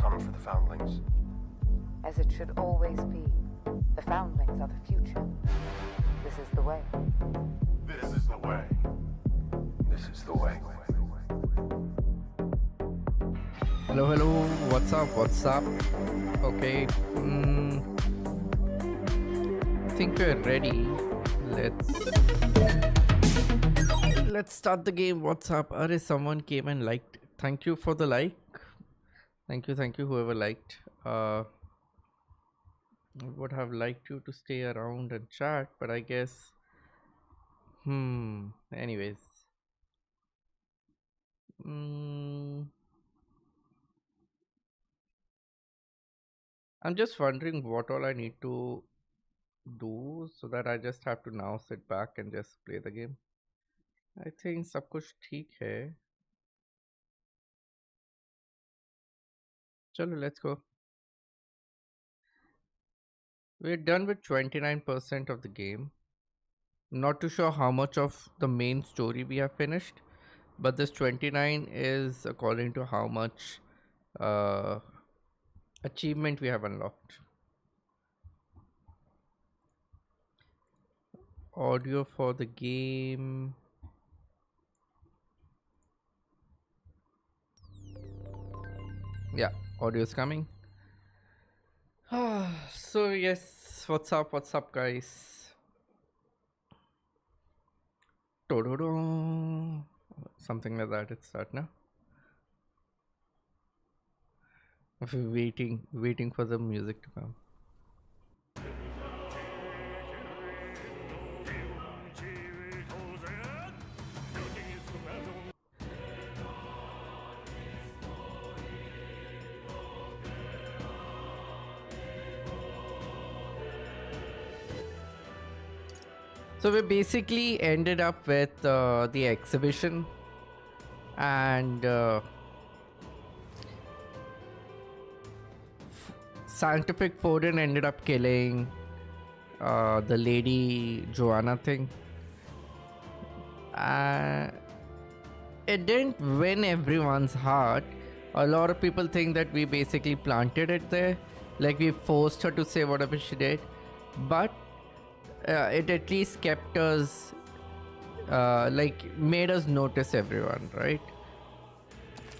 come for the foundlings. As it should always be. The foundlings are the future. This is the way. This is the way. This is the way. Hello, hello. What's up? What's up? Okay. I think we're ready. Let's start the game. What's up? Arey, someone came and liked. Thank you for the like. Thank you, whoever liked. I would have liked you to stay around and chat, but I guess. Anyways. I'm just wondering what all I need to do so that I just have to now sit back and just play the game. I think सब कुछ ठीक है. Chalo, let's go. We're done with 29% of the game. Not too sure how much of the main story we have finished, but this 29 is according to how much achievement we have unlocked. Audio for the game. Yeah, audio is coming. So yes, what's up guys? Something like that, it's start now. Waiting for the music to come. So we basically ended up with the exhibition, and scientific Forden ended up killing the lady Joanna thing. It didn't win everyone's heart. A lot of people think that we basically planted it there, like we forced her to say whatever she did, but it at least kept us, made us notice everyone, right?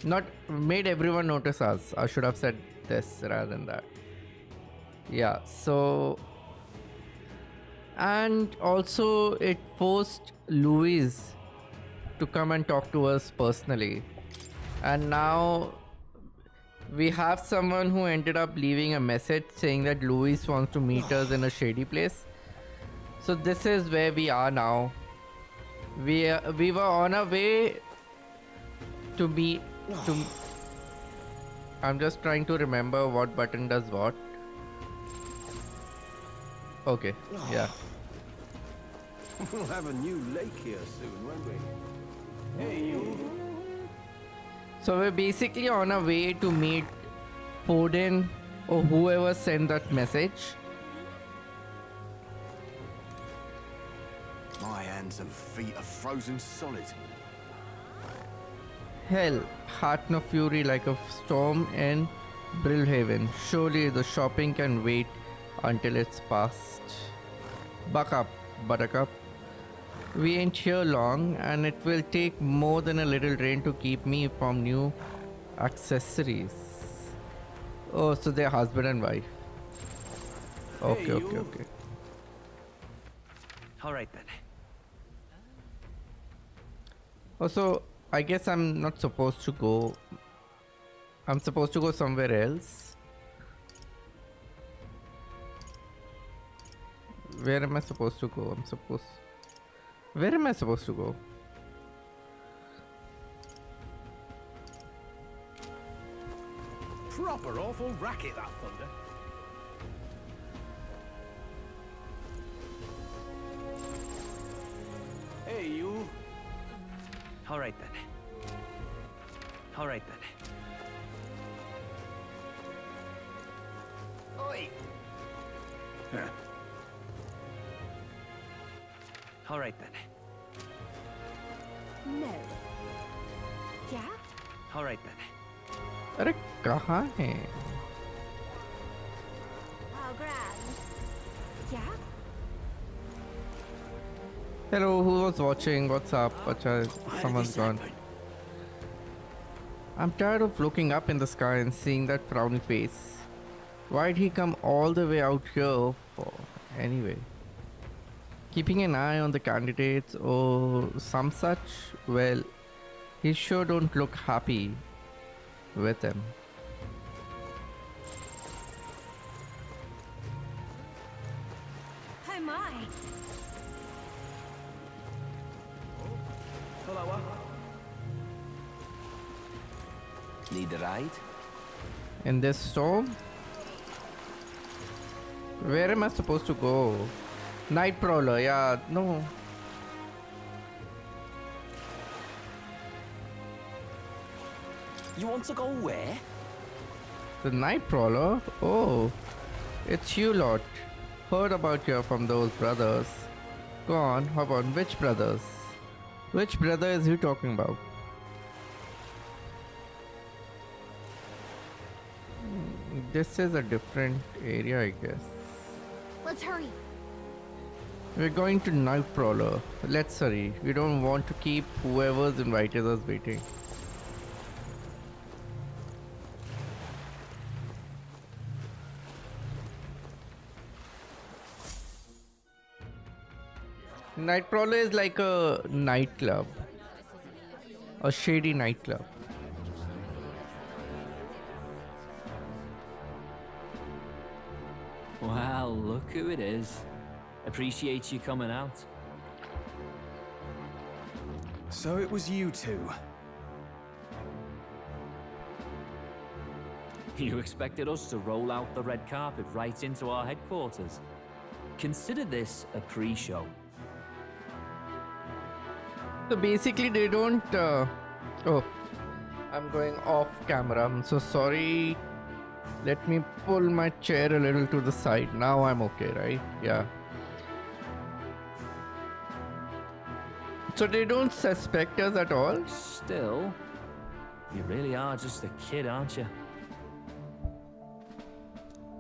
Not made everyone notice us. I should have said this rather than that. Yeah, so. And also it forced Louise to come and talk to us personally. And now we have someone who ended up leaving a message saying that Louise wants to meet us in a shady place. So this is where we are now. We were on our way to be to. I'm just trying to remember what button does what. Okay, yeah. We'll have a new lake here soon, won't we? Hey, you. So we're basically on our way to meet Forden or whoever sent that message. My hands and feet are frozen solid. Hell, heart no fury like a storm in Brilehaven. Surely the shopping can wait until it's past. Buck up, buttercup. We ain't here long, and it will take more than a little rain to keep me from new accessories. Oh, so they're husband and wife. Okay, Hey, okay. Alright then. Also, I guess I'm not supposed to go. I'm supposed to go somewhere else. Where am I supposed to go? Where am I supposed to go? Proper awful racket, that thunder. Hey, you. Alright then. Alright then. Oi! Alright then. No. Yeah? Alright then. अरे कहाँ है? How grand. Yeah? Hello, who was watching? What's up? Acha, someone's gone. I'm tired of looking up in the sky and seeing that frowny face. Why'd he come all the way out here for? Anyway. Keeping an eye on the candidates or some such? Well, he sure don't look happy with him. Oh my. Hello. Need a ride? In this storm? Where am I supposed to go? Night Prowler, yeah, no. You want to go where? The Night Prowler? Oh, it's you lot. Heard about you from those brothers. Go on, hop on. Which brothers? Which brother is he talking about? This is a different area, I guess. Let's hurry. We're going to Night Prowler. Let's hurry. We don't want to keep whoever's invited us waiting. Night Prowler is like a nightclub. A shady nightclub. Well, look who it is. Appreciate you coming out. So it was you two. You expected us to roll out the red carpet right into our headquarters? Consider this a pre-show. So basically they don't oh, I'm going off camera. I'm so sorry. Let me pull my chair a little to the side. Now I'm okay, right? Yeah. So they don't suspect us at all? Still, you really are just a kid, aren't you?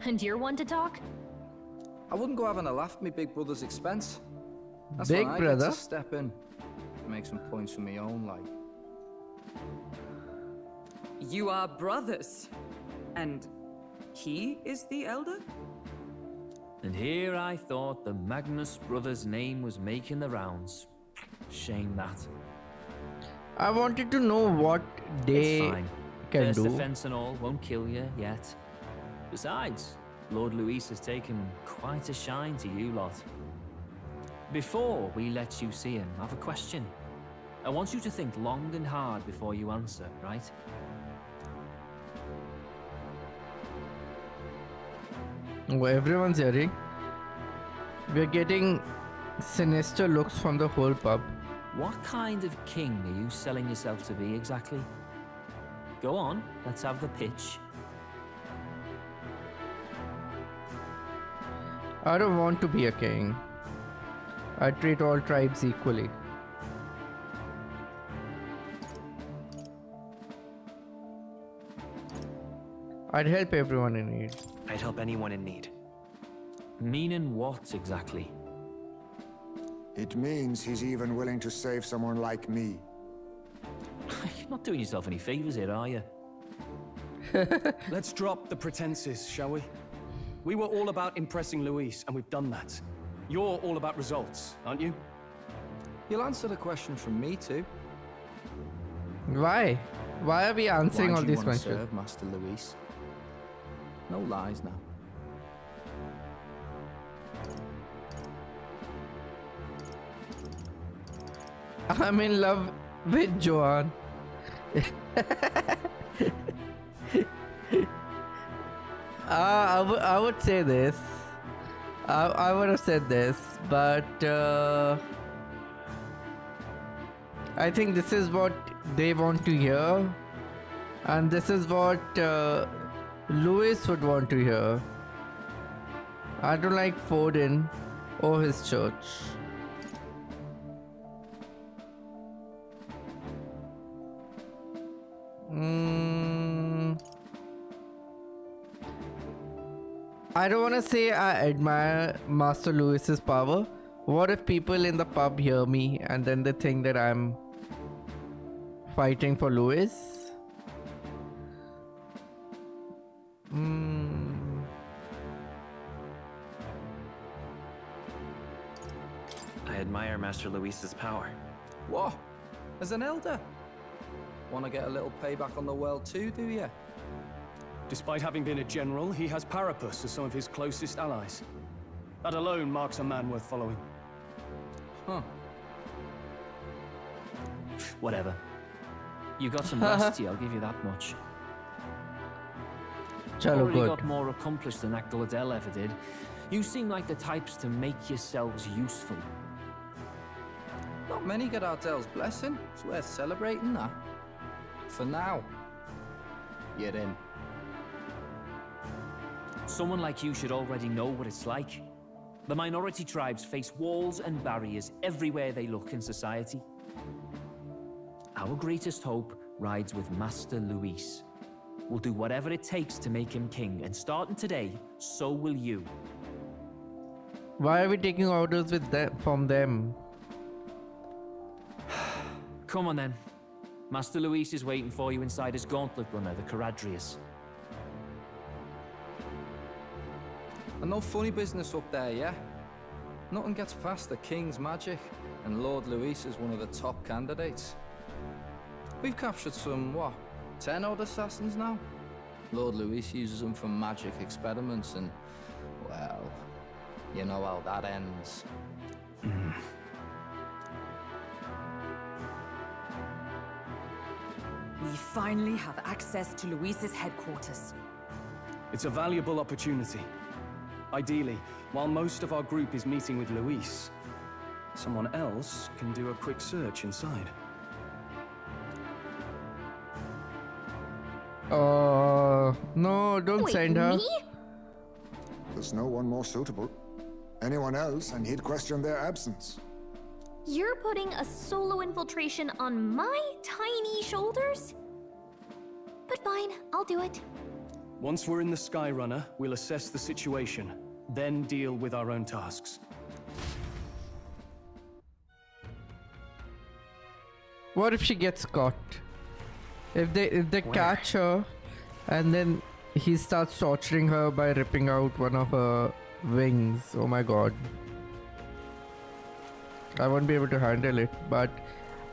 And you're one to talk? I wouldn't go having a laugh at my big brother's expense. That's Big when I brother? get to step in, make some points for my own life. You are brothers. And he is the elder? And here I thought the Magnus brothers' name was making the rounds. Shame that. I wanted to know what they It's fine. can First do. offense and all won't kill you yet. Besides, Lord Luis has taken quite a shine to you lot. Before we let you see him, I have a question. I want you to think long and hard before you answer, right? Oh, everyone's hearing. We're getting sinister looks from the whole pub. What kind of king are you selling yourself to be exactly? Go on, let's have the pitch. I don't want to be a king. I treat all tribes equally. I'd help everyone in need. I'd help anyone in need. Meaning what exactly? It means he's even willing to save someone like me. You're not doing yourself any favors here, are you? Let's drop the pretenses, shall we? We were all about impressing Luis, and we've done that. You're all about results, aren't you? You'll answer the question from me too. Why? Why are we answering Why all do you these wanna questions? serve Master Luis? No lies now. I'm in love with Joanna. I would say this. I would have said this, but I think this is what they want to hear, and this is what Luis would want to hear. I don't like Forden or his church. I don't want to say I admire Master Lewis's power. What if people in the pub hear me and then they think that I'm fighting for Lewis? I admire Master Luis's power. What? As an elder? Want to get a little payback on the world too, do you? Despite having been a general, he has Parapus as some of his closest allies. That alone marks a man worth following. Huh. Whatever. You got some rusty, I'll give you that much. Chalo, Already good. got more accomplished than Agdaladel ever did. You seem like the types to make yourselves useful. Not many get Ardel's blessing. It's worth celebrating, that. For now. You're in. Someone like you should already know what it's like. The minority tribes face walls and barriers everywhere they look in society. Our greatest hope rides with Master Luis. We'll do whatever it takes to make him king, and starting today, so will you. Why are we taking orders from them? Come on then. Master Luis is waiting for you inside his gauntlet runner, the Caradrius. And no funny business up there, yeah? Nothing gets past the King's magic, and Lord Luis is one of the top candidates. We've captured some, what, 10 odd assassins now? Lord Luis uses them for magic experiments and, well, you know how that ends. We finally have access to Luis's headquarters. It's a valuable opportunity. Ideally, while most of our group is meeting with Luis, someone else can do a quick search inside. No, don't Wait, send her. me? There's no one more suitable. Anyone else, and he'd question their absence. You're putting a solo infiltration on my tiny shoulders? But fine, I'll do it. Once we're in the Skyrunner, we'll assess the situation, then deal with our own tasks. What if she gets caught? If they catch her, and then he starts torturing her by ripping out one of her wings. Oh my god. I won't be able to handle it, but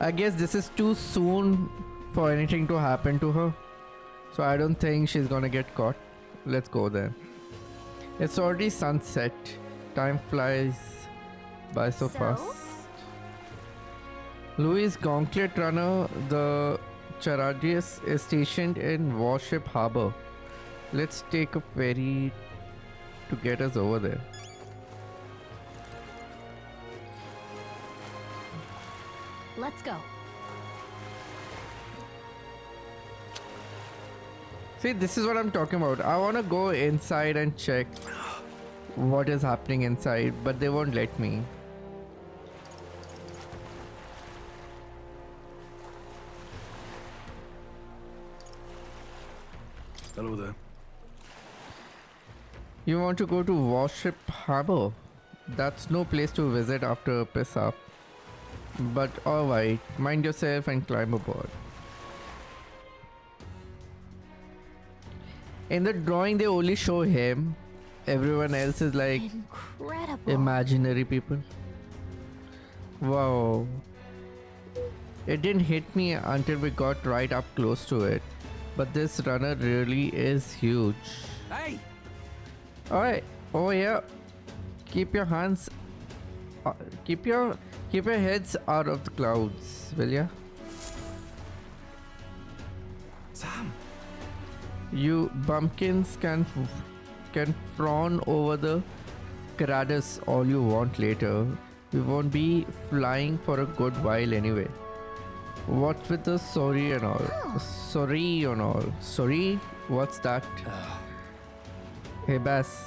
I guess this is too soon for anything to happen to her. So I don't think she's gonna get caught. Let's go there. It's already sunset. Time flies by so fast. Louis Gauntlet Runner, the Caradrius, is stationed in Warship Harbor. Let's take a ferry to get us over there. Let's go. See, this is what I'm talking about. I want to go inside and check what is happening inside, but they won't let me. Hello there. You want to go to Warship Harbor? That's no place to visit after a piss up. But alright, mind yourself and climb aboard. In the drawing they only show him. Everyone else is like Incredible. imaginary people. Wow. It didn't hit me until we got right up close to it. But this runner really is huge. Hey! Alright, over here. Keep your hands... keep your heads out of the clouds, will ya? Sam! You bumpkins can frown over the Caradrius all you want later. We won't be flying for a good while anyway. What with the sorry and all? Sorry and all. Sorry? What's that? Hey Bass,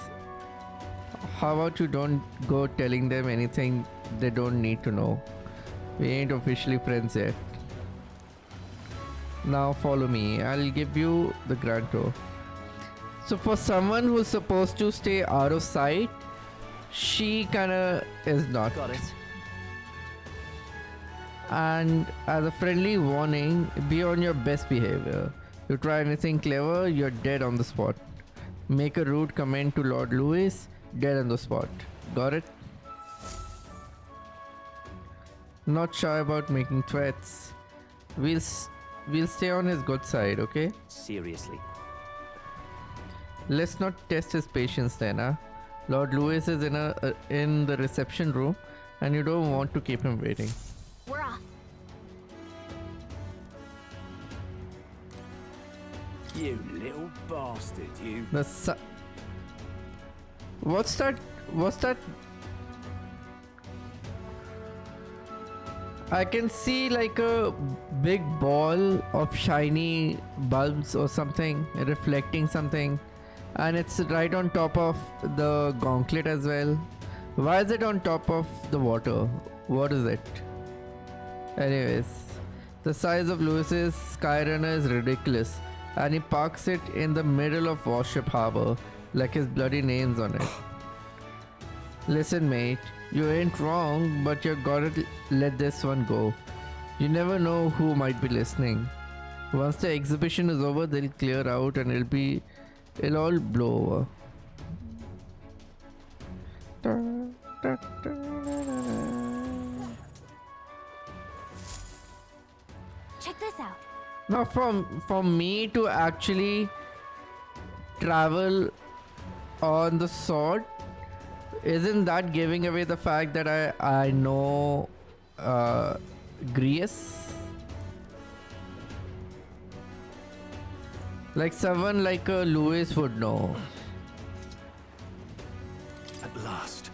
how about you don't go telling them anything they don't need to know? We ain't officially friends yet. Now follow me, I'll give you the grand tour. So for someone who's supposed to stay out of sight, she kinda is not. Got it. And as a friendly warning, be on your best behavior. You try anything clever, you're dead on the spot. Make a rude comment to Lord Louis, dead on the spot. Got it? Not shy about making threats. We'll stay on his good side, okay? Seriously. Let's not test his patience then, huh? Lord Louis is in the reception room, and you don't want to keep him waiting. We're off. You little bastard, you. What's that? I can see like a big ball of shiny bulbs or something reflecting something, and it's right on top of the gauntlet as well. Why is it on top of the water? What is it? Anyways, the size of Lewis's Skyrunner is ridiculous, and he parks it in the middle of Warship Harbor like his bloody name's on it. Listen mate, you ain't wrong, but you gotta let this one go. You never know who might be listening. Once the exhibition is over, they'll clear out and it'll all blow over. Check this out. Now for me to actually travel on the sword, isn't that giving away the fact that I know Greece? Like someone like Louis would know. At last.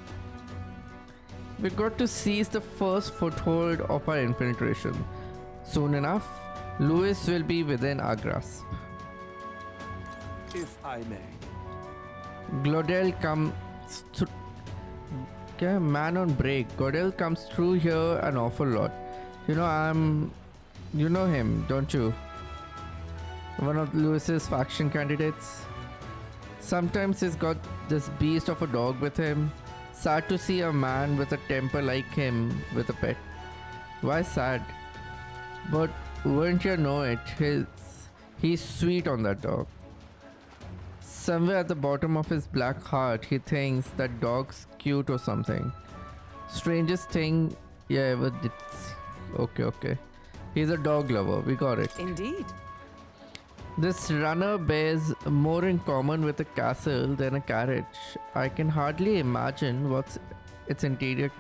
We got to seize the first foothold of our infiltration. Soon enough, Louis will be within our grasp. If I may. Glodell comes through. Okay, man on break. Glodell comes through here an awful lot. You know him, don't you? One of Louis's faction candidates. Sometimes he's got this beast of a dog with him. Sad to see a man with a temper like him with a pet. Why sad? But wouldn't you know it? He's sweet on that dog. Somewhere at the bottom of his black heart, he thinks that dog's cute or something. Strangest thing you ever did. Okay. He's a dog lover. We got it. Indeed. This runner bears more in common with a castle than a carriage. I can hardly imagine what its interior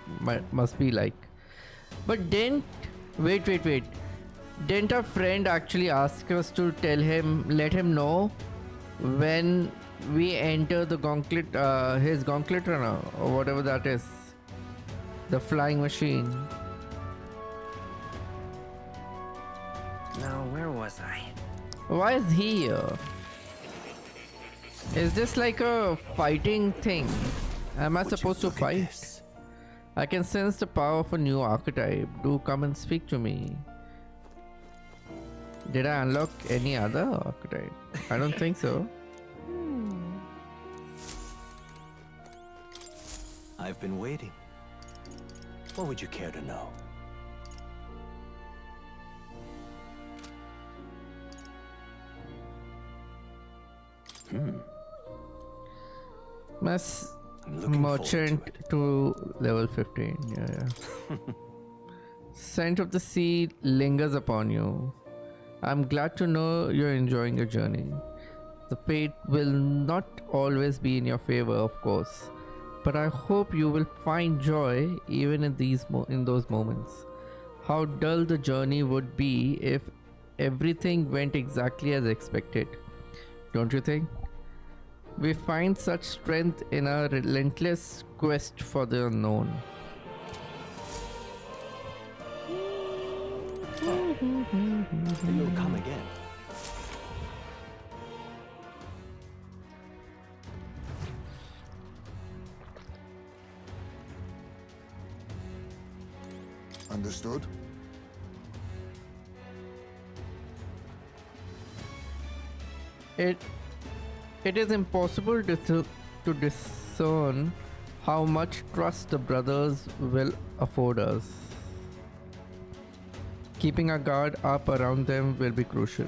must be like. But wait. Didn't our friend actually ask us to let him know when we enter the gauntlet, his gauntlet runner or whatever that is, the flying machine? Now, where was I? Why is he here? Is this like a fighting thing? Am I supposed to fight? I can sense the power of a new archetype. Do come and speak to me. Did I unlock any other archetype? I don't think so. I've been waiting. What would you care to know? Merchant to level 15. Yeah. Scent of the sea lingers upon you. I'm glad to know you're enjoying your journey. The fate will not always be in your favor, of course, but I hope you will find joy even in those moments. How dull the journey would be if everything went exactly as expected, don't you think? We find such strength in our relentless quest for the unknown. You'll come again. Understood? It is impossible to discern how much trust the brothers will afford us. Keeping a guard up around them will be crucial.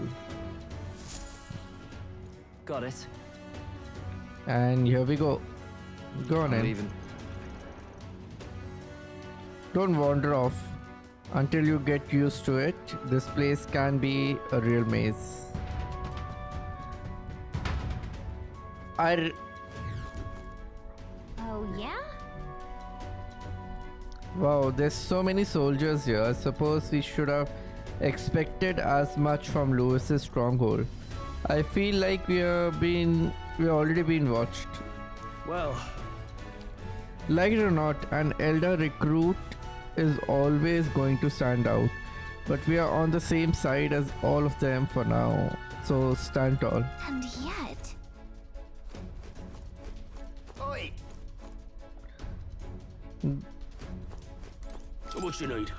Got it. And here we go. Go on I'm in. leaving. Don't wander off. Until you get used to it, this place can be a real maze. Oh, yeah? Wow, there's so many soldiers here. I suppose we should have expected as much from Lewis's stronghold. I feel like we're already been watched. Well, Like it or not, an elder recruit is always going to stand out. But we are on the same side as all of them for now. So stand tall. And yet... Oi! What you need?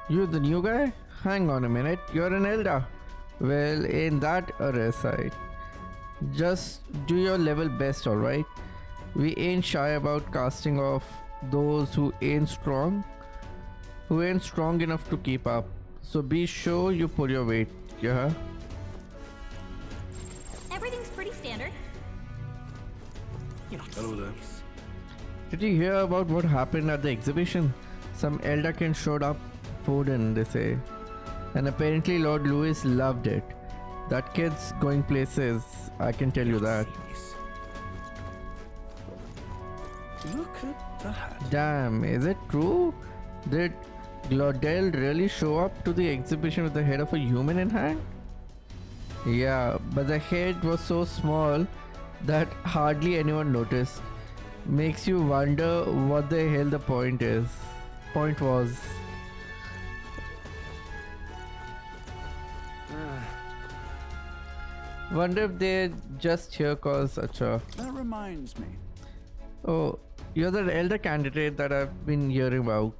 You the new guy? Hang on a minute, you're an elder. Well, ain't that a rare sight? Just do your level best, alright? We ain't shy about casting off those who ain't strong enough to keep up. So be sure you pull your weight, yeah? Everything's pretty standard. Hello there. Did you hear about what happened at the exhibition? Some elder king showed up, Forden, they say. And apparently Lord Lewis loved it. That kid's going places, I can tell you that. Look at that. Damn, is it true? Did Glodell really show up to the exhibition with the head of a human in hand? Yeah, but the head was so small that hardly anyone noticed. Makes you wonder what the hell the point was. Wonder if they're just here cause acha. That reminds me. Oh, you're the elder candidate that I've been hearing about.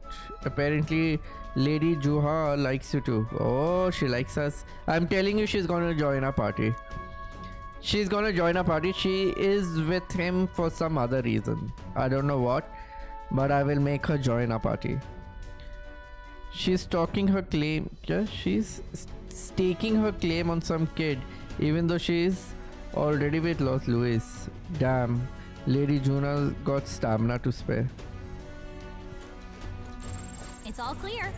Apparently, Lady Juha likes you too. Oh, she likes us. I'm telling you, she's gonna join our party. She is with him for some other reason. I don't know what, but I will make her join our party. She's staking her claim on some kid, even though she's already with Lord Lewis. Damn. Lady Juna's got stamina to spare. It's all clear.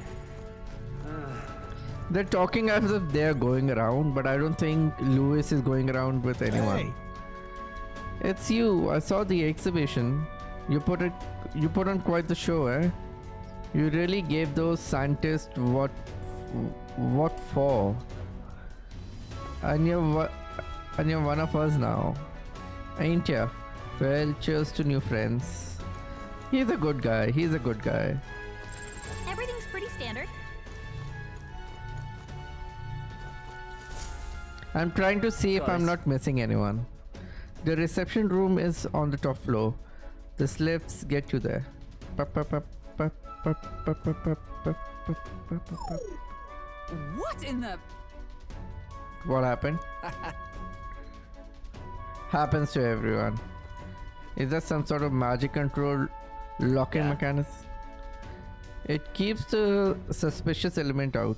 They're talking as if they're going around, but I don't think Lewis is going around with anyone. Hey. It's you. I saw the exhibition. You put on quite the show, eh? You really gave those scientists what for. And you're one of us now, ain't ya? Well, cheers to new friends. He's a good guy. Everything's pretty standard. I'm trying to see if I'm not missing anyone. The reception room is on the top floor. The lifts get you there. What in the... What happened? Happens to everyone. Is that some sort of magic control lock-in mechanism? It keeps the suspicious element out.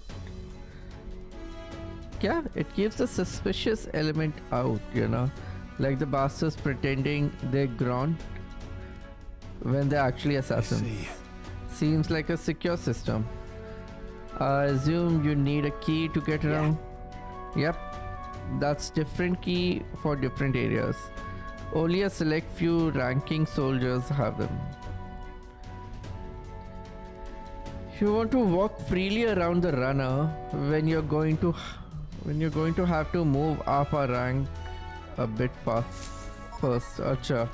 Yeah, it keeps the suspicious element out, you know, like the bastards pretending they're grown when they're actually assassins. Seems like a secure system. I assume you need a key to get around. Yep, that's different key for different areas. Only a select few ranking soldiers have them. You want to walk freely around the runner when you're going to have to move up a rank a bit first. Acha.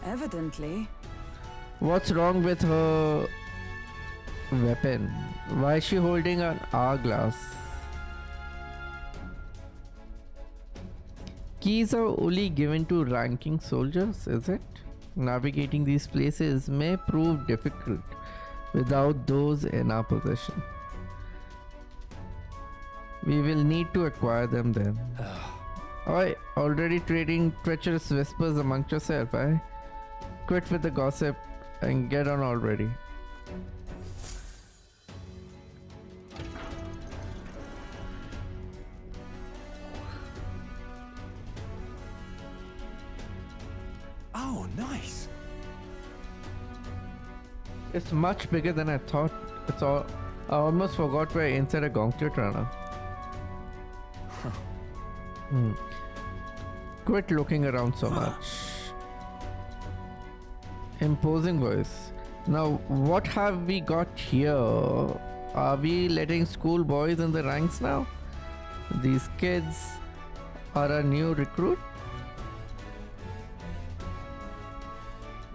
Evidently. What's wrong with her weapon? Why is she holding an hourglass? Keys are only given to ranking soldiers, is it? Navigating these places may prove difficult without those in our possession. We will need to acquire them then. Oi, already trading treacherous whispers amongst yourself, eh? Quit with the gossip and get on already. Oh, nice. It's much bigger than I thought. It's all. I almost forgot we're inside a gauntlet runner. Quit looking around so much. Imposing voice. Now, what have we got here? Are we letting schoolboys in the ranks now? These kids are a new recruit?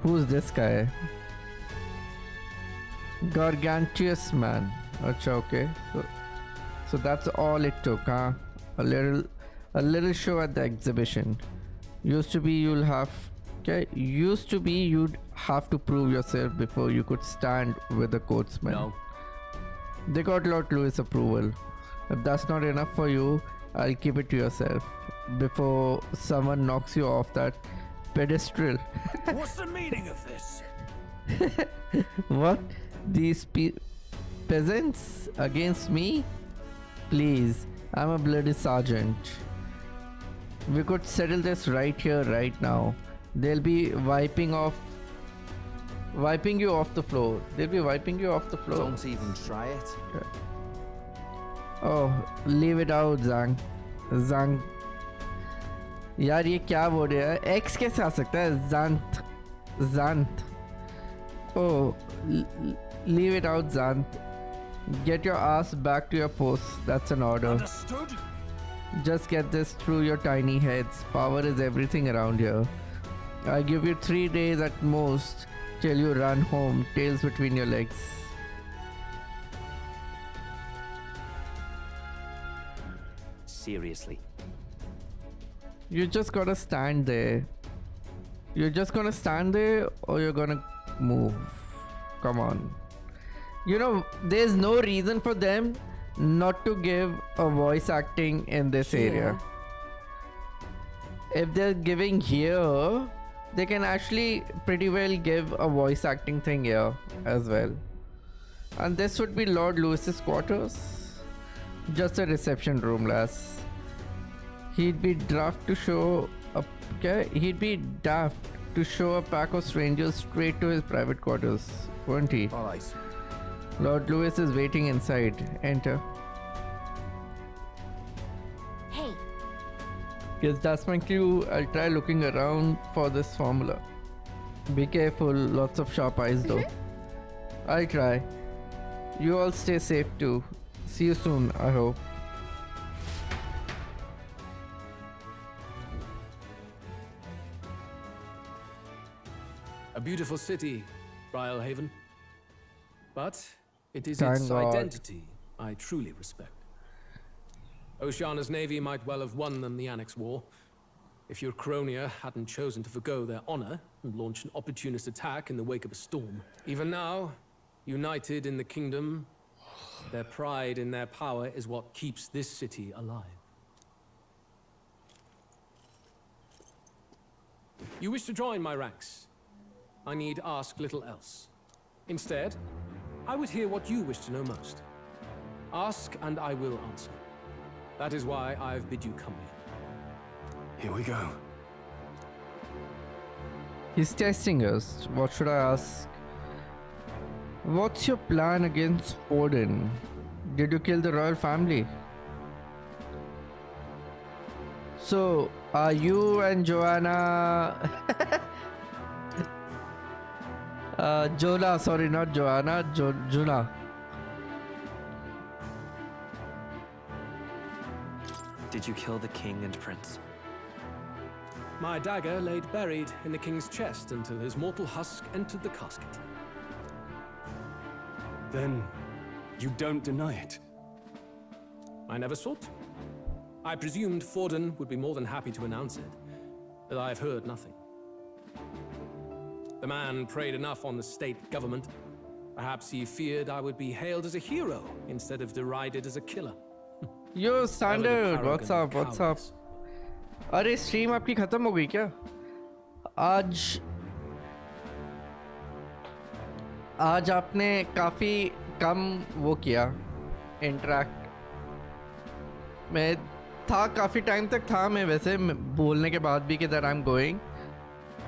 Who's this guy? Gargantuous man. Acha, okay. So that's all it took, huh? A little show at the exhibition. Used to be you'd have to prove yourself before you could stand with the courtsmen. No. They got Lord Louis' approval. If that's not enough for you, I'll keep it to yourself before someone knocks you off that pedestal. What's the meaning of this? What? These peasants against me? Please, I'm a bloody sergeant. We could settle this right here, right now. They'll be wiping you off the floor. They'll be wiping you off the floor. Don't even try it. Oh, leave it out, Zhang. Zhang. यार ये क्या बोल रहा है? X कैसे आ सकता है? Zant. Oh, leave it out, Zant. Get your ass back to your post. That's an order. Understood? Just get this through your tiny heads. Power is everything around here. I give you 3 days at most till you run home, tails between your legs. Seriously. You just gotta stand there. You're just gonna stand there or you're gonna move. Come on. You know, there's no reason for them not to give a voice acting in this area. If they're giving here, they can actually pretty well give a voice acting thing here as well. And this would be Lord Louis's quarters. Just a reception room, lass. He'd be daft to show a pack of strangers straight to his private quarters, won't he? All right. Lord Louis is waiting inside. Enter. Hey, Yes, that's my cue. I'll try looking around for this formula. Be careful, lots of sharp eyes though. I'll try. You all stay safe too. See you soon, I hope. A beautiful city, Brilehaven. But it is Thank its God. identity I truly respect. Oceana's navy might well have won them the Annex War if your Cronia hadn't chosen to forgo their honor and launch an opportunist attack in the wake of a storm. Even now, united in the kingdom, their pride in their power is what keeps this city alive. You wish to join my ranks. I need ask little else. Instead, I would hear what you wish to know most. Ask and I will answer. That is why I've bid you come here. Here we go. He's testing us. What should I ask? What's your plan against Forden? Did you kill the royal family? So, are you and Joanna... Jonah, sorry, not Joanna, Juna. Did you kill the king and prince? My dagger laid buried in the king's chest until his mortal husk entered the casket. Then you don't deny it. I never sought to. I presumed Forden would be more than happy to announce it, but I've heard nothing. The man preyed enough on the state government. Perhaps he feared I would be hailed as a hero instead of derided as a killer. Yo, Standard, what's up, what's up? अरे stream आपकी खत्म हो गई क्या? आज आपने काफी कम वो किया इंटरेक्ट। मैं था काफी टाइम तक था मैं वैसे बोलने के बाद भी कि that I am going.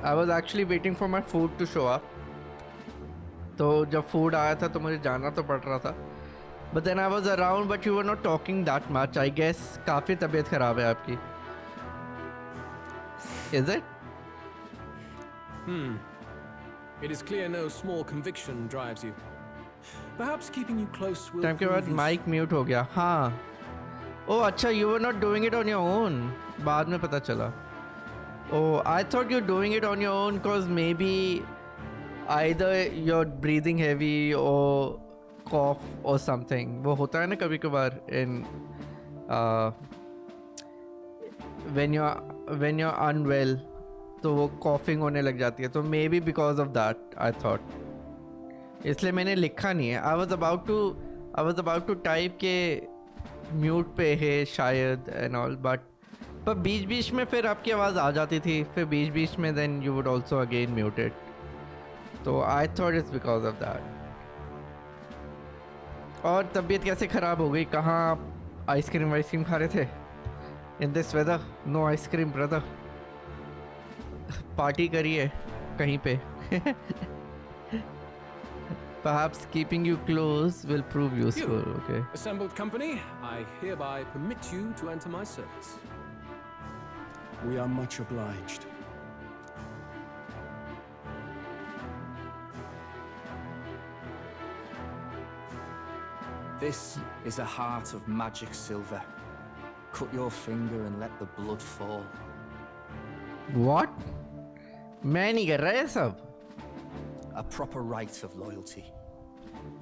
I was actually waiting for my food to show up. तो जब फूड आया था तो मुझे जाना तो पड़ रहा था। But then I was around but you were not talking that much. I guess काफ़ी तबीयत ख़राब है आपकी। Is it? It is clear no small conviction drives you. Perhaps keeping you close will time के बाद माइक म्यूट हो गया। हाँ, ओ अच्छा, you were not doing it on your own. बाद में पता चला। Oh I thought you doing it on your own because maybe either you're breathing heavy or cough or something. वो होता है ना कभी कभार in when you're unwell, तो वो coughing होने लग जाती है। तो maybe because of that I thought, इसलिए मैंने लिखा नहीं है। I was about to type के mute पे है शायद and all, but बीच बीच में फिर आपकी आवाज़ आ जाती थी, फिर बीच बीच में then you would also again mute it. तो I thought it's because of that. और तबीयत कैसे ख़राब हो गई? कहाँ आप आइसक्रीम खा रहे थे in this weather? No ice cream brother. Party करिए कहीं पे। Perhaps keeping you close will prove useful. Okay. Assembled company, I hereby permit you to enter my service. We are much obliged. This is a heart of magic silver. Cut your finger and let the blood fall. What? मैं नहीं कर रहा है सब। A proper rite of loyalty.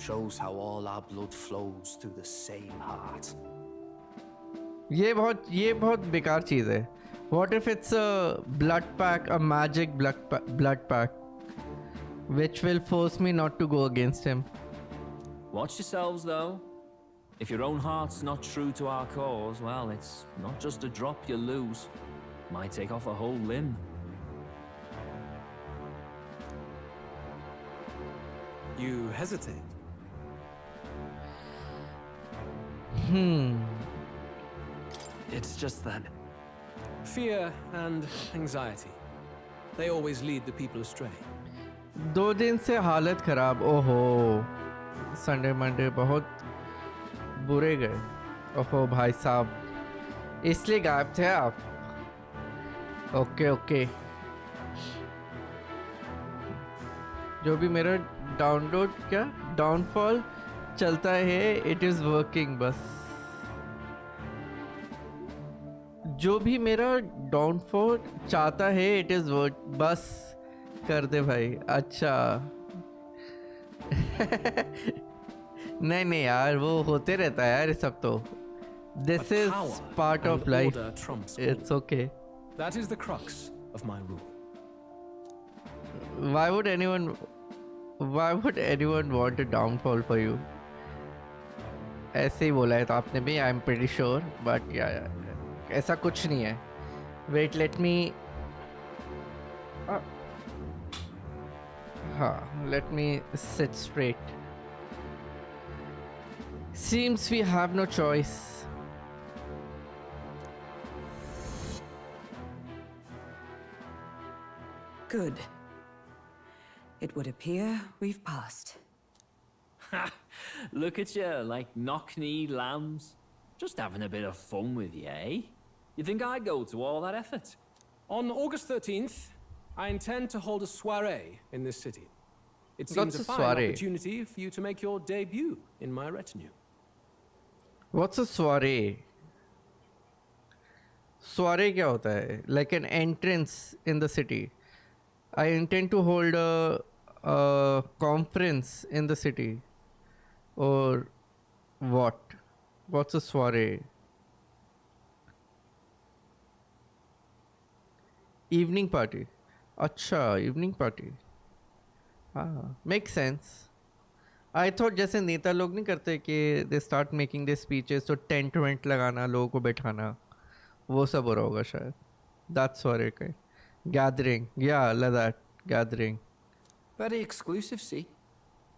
Shows how all our blood flows through the same heart. ये बहुत बेकार चीज़ है। What if it's a blood pack, a magic blood pack, which will force me not to go against him? Watch yourselves, though. If your own heart's not true to our cause, well, it's not just a drop you lose. Might take off a whole limb. You hesitate. It's just that. Fear and anxiety. They always lead the people astray. 2 दिन से हालत खराब। ओहो, Sunday Monday बहुत बुरे गए। ओहो भाई साहब, इसलिए गायब थे आप? ओके। जो भी मेरा डाउनफॉल चलता है, इट इज़ वर्किंग। बस जो भी मेरा डाउनफॉल चाहता है, इट इज़ वर्क। बस कर दे भाई। अच्छा। नहीं यार, वो होते रहता है यार ये सब तो। This is part of life. It's okay. That is the crux of my rule. Why would anyone want a downfall for you? ऐसे ही बोला है तो आपने भी। I'm pretty sure, but yeah, ऐसा कुछ नहीं है। Wait, let me let me sit straight. Seems we have no choice. Good. It would appear we've passed. Look at you, like knock-kneed lambs. Just having a bit of fun with you, eh? You think I'd go to all that effort? On August 13th, I intend to hold a soiree in this city. It seems a fine opportunity for you to make your debut in my retinue. What's a soiree? Soiree क्या होता है? Like an entrance in the city. I intend to hold a conference in the city. Or what? What's a soiree? Evening party. अच्छा, evening party. हाँ, makes sense. I thought जैसे नेता लोग नहीं करते कि they start making their speeches, तो tent went लगाना, लोगों को बैठाना, वो सब हो रहा होगा शायद। That's what it is. Gathering. Yeah, like that. Gathering. Very exclusive, see?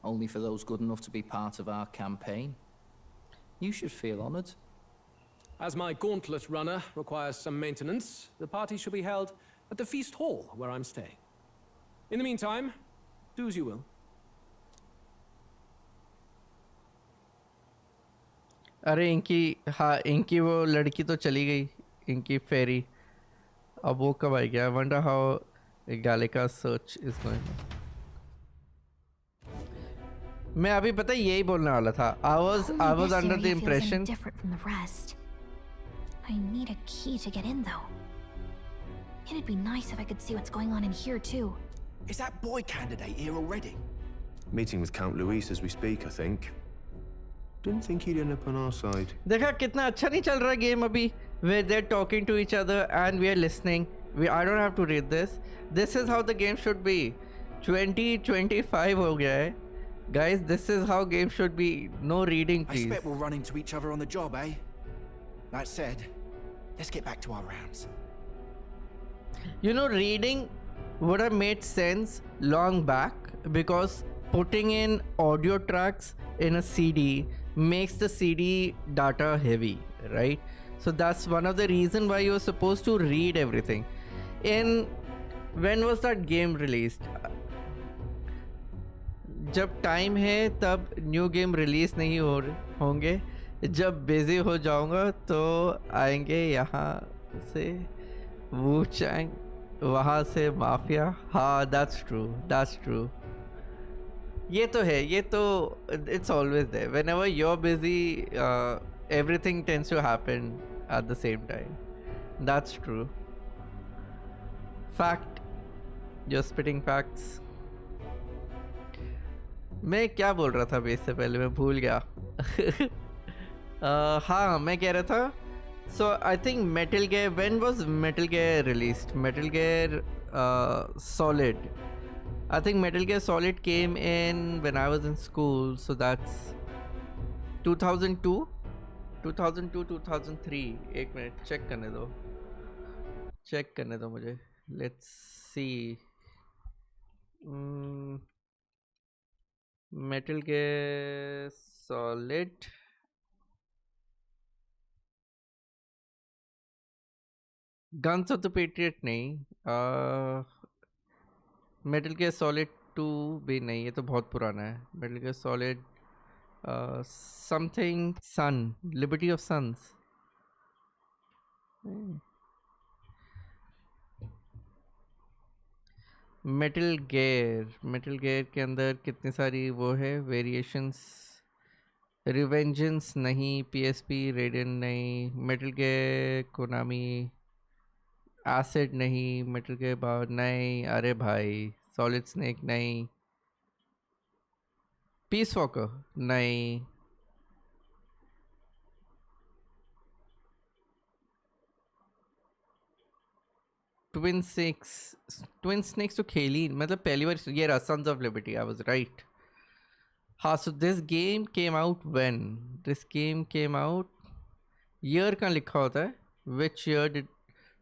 Only for those good enough to be part of our campaign. You should feel honored. As my gauntlet runner requires some maintenance, the party shall be held at the feast hall where I'm staying. In the meantime, do as you will. अरे इनकी वो लड़की तो चली गई, इनकी फेरी. अब वो कब आएगी? I wonder how Gallica's search is going. मैं अभी पता है यही बोलने वाला था. I was under the impression. Different from the rest. I need a key to get in though. It'd be nice if I could see what's going on in here too. Is that boy candidate here already? Meeting with Count Luis as we speak, I think. Didn't think he'd end up on our side. देखा कितना अच्छा नहीं चल रहा है game अभी, where they're talking to each other and we are listening. I don't have to read this. This is how the game should be. 2025 हो गया है. Guys, this is how games should be. No reading, please. I expect we'll run into each other on the job, eh? That said, let's get back to our rounds. You know, reading would have made sense long back because putting in audio tracks in a CD makes the CD data heavy, right? So that's one of the reasons why you're supposed to read everything. When was that game released? जब time है तब new game release नहीं होंगे. जब busy हो जाऊंगा तो आएंगे यहाँ से वू चैंग, वहाँ से माफिया. हाँ, that's true. ये तो है, ये तो it's always there. Whenever you're busy, everything tends to happen at the same time. That's true. Fact. You're spitting facts. मैं क्या बोल रहा था अभी इससे पहले, मैं भूल गया. हाँ, मैं कह रहा था. So I think Metal Gear. When was Metal Gear released? Metal Gear Solid. I think Metal Gear Solid came in when I was in school. So that's 2002, 2003. एक मिनट चेक करने दो मुझे. Let's see. Metal Gear Solid. Guns of the Patriot नहीं. Metal Gear Solid 2 भी नहीं, ये तो बहुत पुराना है. Metal Gear Solid something Sun, Liberty of Suns. Metal Gear के अंदर कितनी सारी वो है वेरिएशंस. रिवेंजेंस नहीं, PSP रेडियन नहीं, Metal Gear Konami, एसिड नहीं, Metal Gear बार नहीं. अरे भाई, सॉलिड स्नेक नहीं, पीस वॉकर नहीं. ट्विन स्नेक्स तो खेली, मतलब पहली बार. ये रहा Sons of Liberty. I was right. हाँ, so this game came out when? This game came out, year का लिखा होता है. Which year did?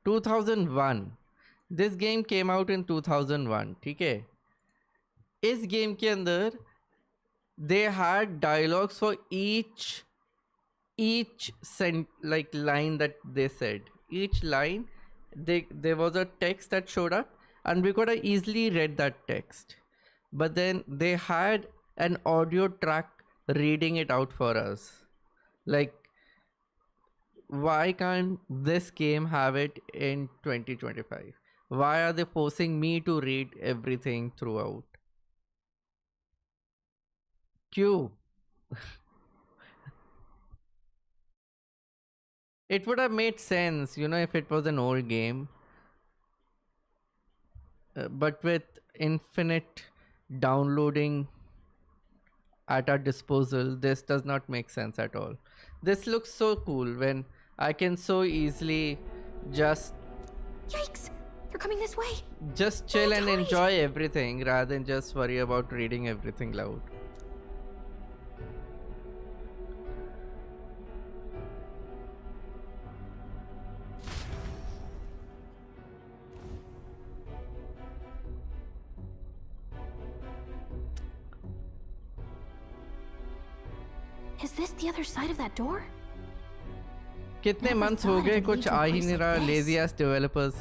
2001. This game came out in 2001. ठीक है. इस गेम के अंदर they had dialogues for each like line that they said. Each line, there was a text that showed up and we could have easily read that text, but then they had an audio track reading it out for us. Like, why can't this game have it in 2025? Why are they forcing me to read everything throughout? Q. It would have made sense, you know, if it was an old game. But with infinite downloading at our disposal, this does not make sense at all. This looks so cool when I can so easily just... Yikes! They're coming this way! Just chill and enjoy everything rather than just worry about reading everything loud. Is this the other side of that door? कितने months हो गए कुछ आ ही नहीं रहा lazy ass developers.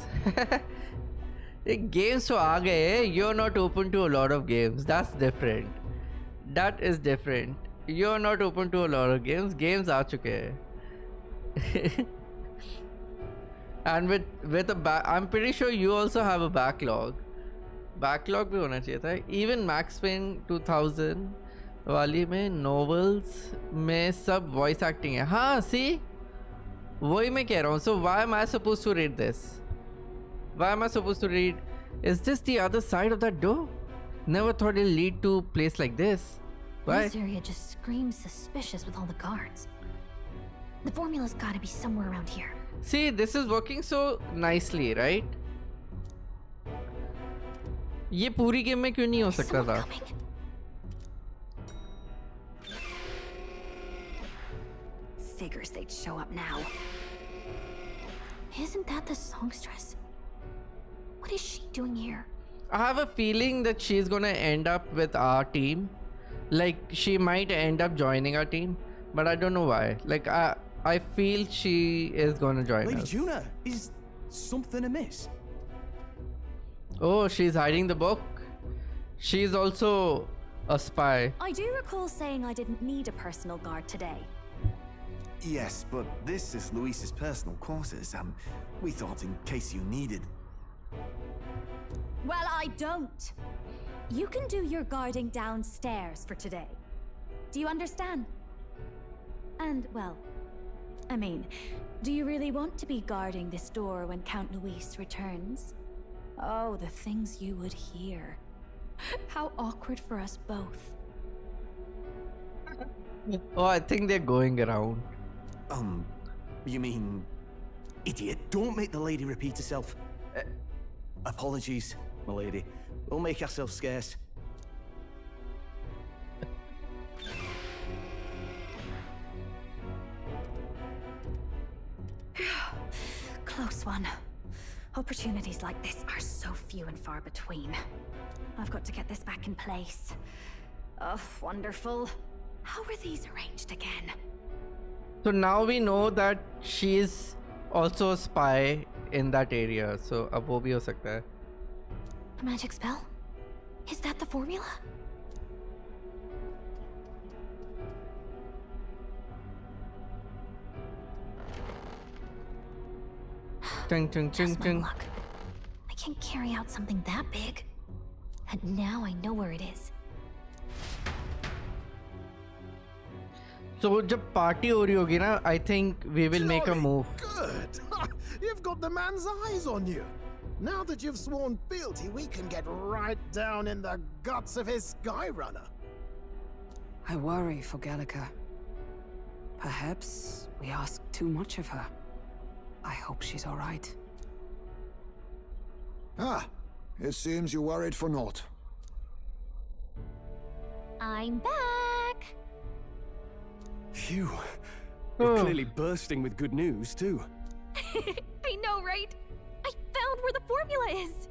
Games तो आ गए. You're not open to a lot of games. That's different. That is different. You're not open to a lot of games. Games आ चुके हैं. And with I'm pretty sure you also have a backlog. Backlog भी होना चाहिए था. Even Max Payne 2000 वाली में novels में सब voice acting है. हाँ, see, वही मैं कह रहा हूँ. So why am I supposed to read this? Why am I supposed to read? Is this the other side of that door? Never thought it'll lead to a place like this. Why? This area just screams suspicious with all the guards. The formula's gotta be somewhere around here. See, this is working so nicely, right? ये पूरी game में क्यों नहीं हो सकता था? Figures they'd show up now. Isn't that the songstress? What is she doing here? I have a feeling that she's gonna end up with our team. Like, she might end up joining our team, but I don't know why. Like, I feel she is gonna join Lady us. Joanna, is something amiss? Oh, she's hiding the book. She's also a spy. I do recall saying I didn't need a personal guard today. Yes, but this is Luis's personal quarters, and we thought in case you needed. Well, I don't. You can do your guarding downstairs for today. Do you understand? And, well, I mean, do you really want to be guarding this door when Count Luis returns? Oh, the things you would hear. How awkward for us both. Oh, I think they're going around. You mean... Idiot, don't make the lady repeat herself. Apologies, my lady. We'll make ourselves scarce. Close one. Opportunities like this are so few and far between. I've got to get this back in place. Oh, wonderful. How were these arranged again? So now we know that she is also a spy in that area. So अब वो भी हो सकता है. A magic spell? Is that the formula? Chung, chung, chung, Just my chung. luck. I can't carry out something that big. And now I know where it is. So जब party हो रही होगी ना, I think we will make a move. Good. You've got the man's eyes on you. Now that you've sworn fealty, we can get right down in the guts of his Skyrunner. I worry for Gallica. Perhaps we ask too much of her. I hope she's all right. Ah, it seems you worried for naught. I'm back! Phew. You're clearly bursting with good news, too. I know, right? I found where the formula is!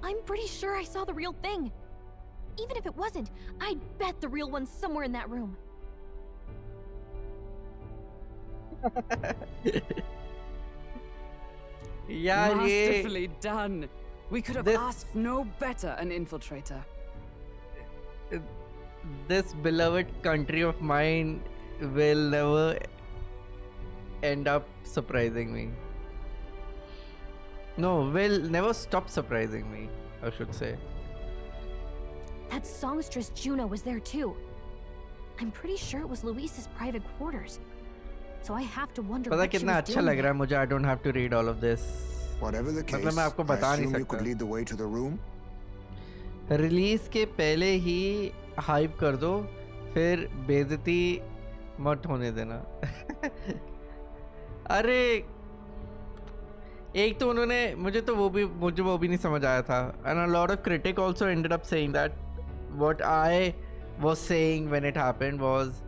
I'm pretty sure I saw the real thing. Even if it wasn't, I'd bet the real one's somewhere in that room. Yeah, masterfully done. We could have asked no better an infiltrator. This beloved country of mine will never end up surprising me. No, will never stop surprising me, I should say. That songstress Juno was there too. I'm pretty sure it was Luis's private quarters. So I have to wonder पता what she कितना was अच्छा doing लग there. रहा है मुझे. I don't have to read all of this. Whatever the case, मतलब मैं आपको I बता नहीं assume you could सकता. lead the way to the room? Release के पहले ही हाइप कर दो, फिर बेइज्जती मत होने देना. अरे एक तो उन्होंने मुझे वो भी नहीं समझ आया था. And a lot of critic also ended up saying that what I was saying when it happened was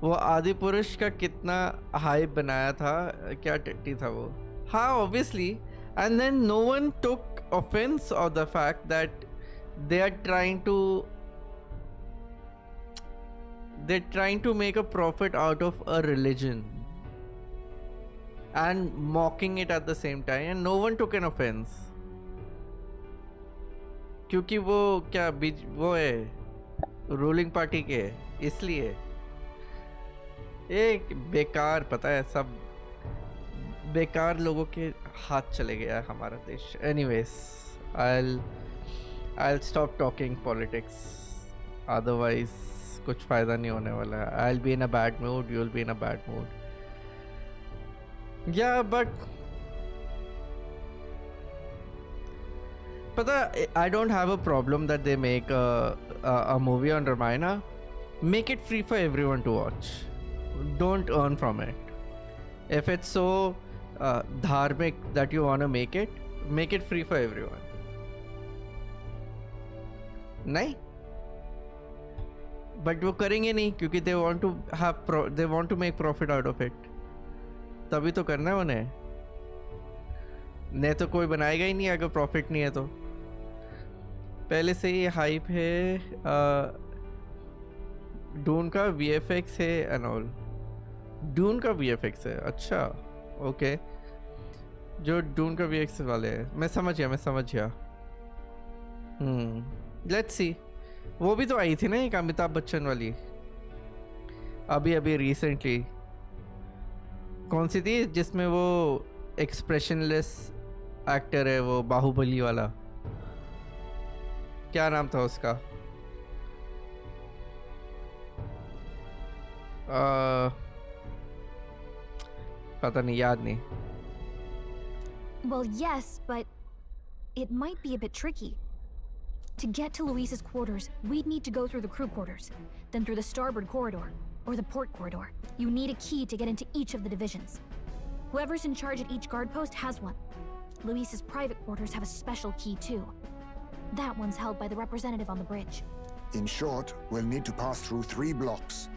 वो आदि पुरुष का कितना हाइप बनाया था, क्या टट्टी था वो. हाँ, obviously, and then no one took offense of the fact that they are trying to they're trying to make a profit out of a religion and mocking it at the same time, and no one took an offense. क्योंकि वो क्या वो है ruling party के, इसलिए एक बेकार, पता है, सब बेकार लोगों के हाथ चले गया है हमारा देश. Anyways, I'll stop talking politics, otherwise कुछ फायदा नहीं होने वाला है. I'll be in a bad mood, you'll be in a bad mood. Yeah, but pata, I don't have a problem that they make a movie on Ramayana. Make it free for everyone to watch. Don't earn from it. If it's so dharmic that you want to make it free for everyone. नहीं, but वो करेंगे नहीं क्योंकि they want to make profit out of it. तभी तो करना है उन्हें, नहीं तो कोई बनाएगा ही नहीं अगर प्रॉफिट नहीं है तो. पहले से ही हाइप है. डून का VFX है एंड ऑल. डून का VFX है, अच्छा, ओके. जो डून का VFX वाले हैं, मैं समझ गया. Let's see. वो भी तो आई थी ना एक अमिताभ बच्चन वाली, अभी रिसेंटली. कौन सी थी जिसमें वो एक्सप्रेशनलेस एक्टर है, वो बाहुबली वाला, क्या नाम था उसका? पता नहीं, याद नहीं. Well, yes, but it might be a bit tricky. To get to Luis's quarters, we'd need to go through the crew quarters, then through the starboard corridor, or the port corridor. You need a key to get into each of the divisions. Whoever's in charge at each guard post has one. Luis's private quarters have a special key too. That one's held by the representative on the bridge. In short, we'll need to pass through 3 blocks.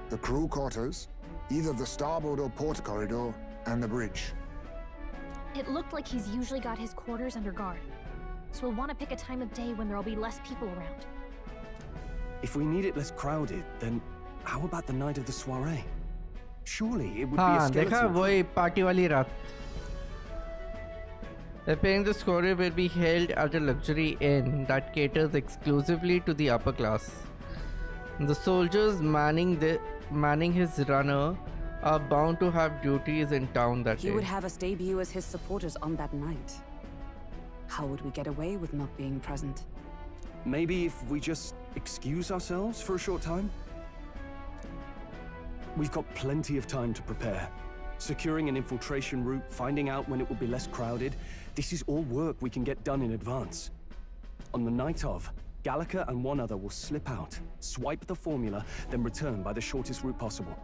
The crew quarters, either the starboard or port corridor, and the bridge. It looked like he's usually got his quarters under guard. So we'll want to pick a time of day when there'll be less people around. If we need it less crowded, then how about the night of the soiree? Surely it would be a हाँ, skeleton. देखा वही party वाली रात. Apparently the soiree will be held at a luxury inn that caters exclusively to the upper class. The soldiers manning his runner are bound to have duties in town that day. He would have us debut as his supporters on that night. How would we get away with not being present? Maybe if we just excuse ourselves for a short time? We've got plenty of time to prepare. Securing an infiltration route, finding out when it will be less crowded, this is all work we can get done in advance. On the night of, Gallica and one other will slip out, swipe the formula, then return by the shortest route possible.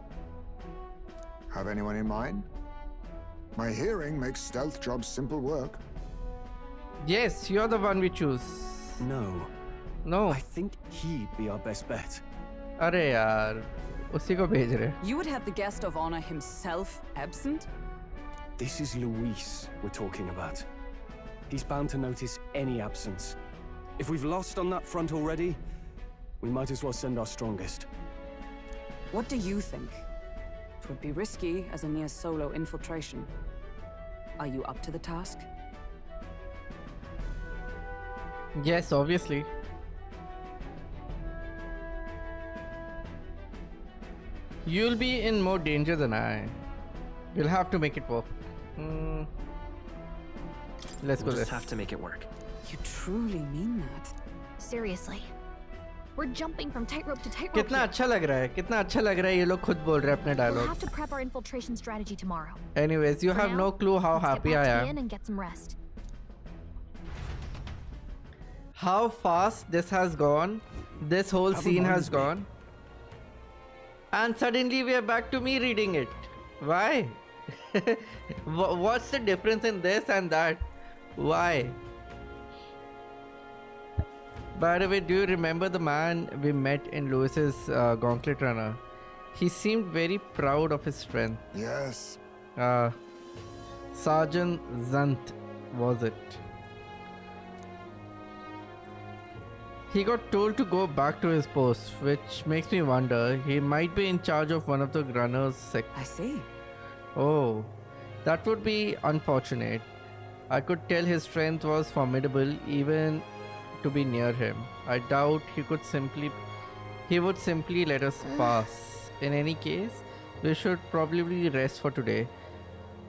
Have anyone in mind? My hearing makes stealth jobs simple work. Yes, you're the one we choose. No. I think he'd be our best bet. अरे यार, उसी को भेज रहे. You would have the guest of honor himself absent? This is Luis we're talking about. He's bound to notice any absence. If we've lost on that front already, we might as well send our strongest. What do you think? It would be risky as a near solo infiltration. Are you up to the task? Yes, obviously. You'll be in more danger than I. We'll have to make it work. Let's go. We'll just have to make it work. You truly mean that? Seriously. We're jumping from tightrope to tightrope. कितना अच्छा लग रहा है, कितना अच्छा लग रहा है. ये लोग खुद बोल रहे हैं अपने We'll dialogue. have to prep our infiltration strategy tomorrow. Anyways, you For have now, no clue how let's happy get I back to the am. inn and get some rest. How fast this has gone. This whole scene has gone. And suddenly we are back to me reading it. Why? What's the difference in this and that? Why? By the way, do you remember the man we met in Lewis's gauntlet runner? He seemed very proud of his strength. Yes. Sergeant Zant, was it? He got told to go back to his post, which makes me wonder he might be in charge of one of the runners. I see. Oh, that would be unfortunate. I could tell his strength was formidable even to be near him. I doubt he would simply let us pass. In any case, we should probably rest for today.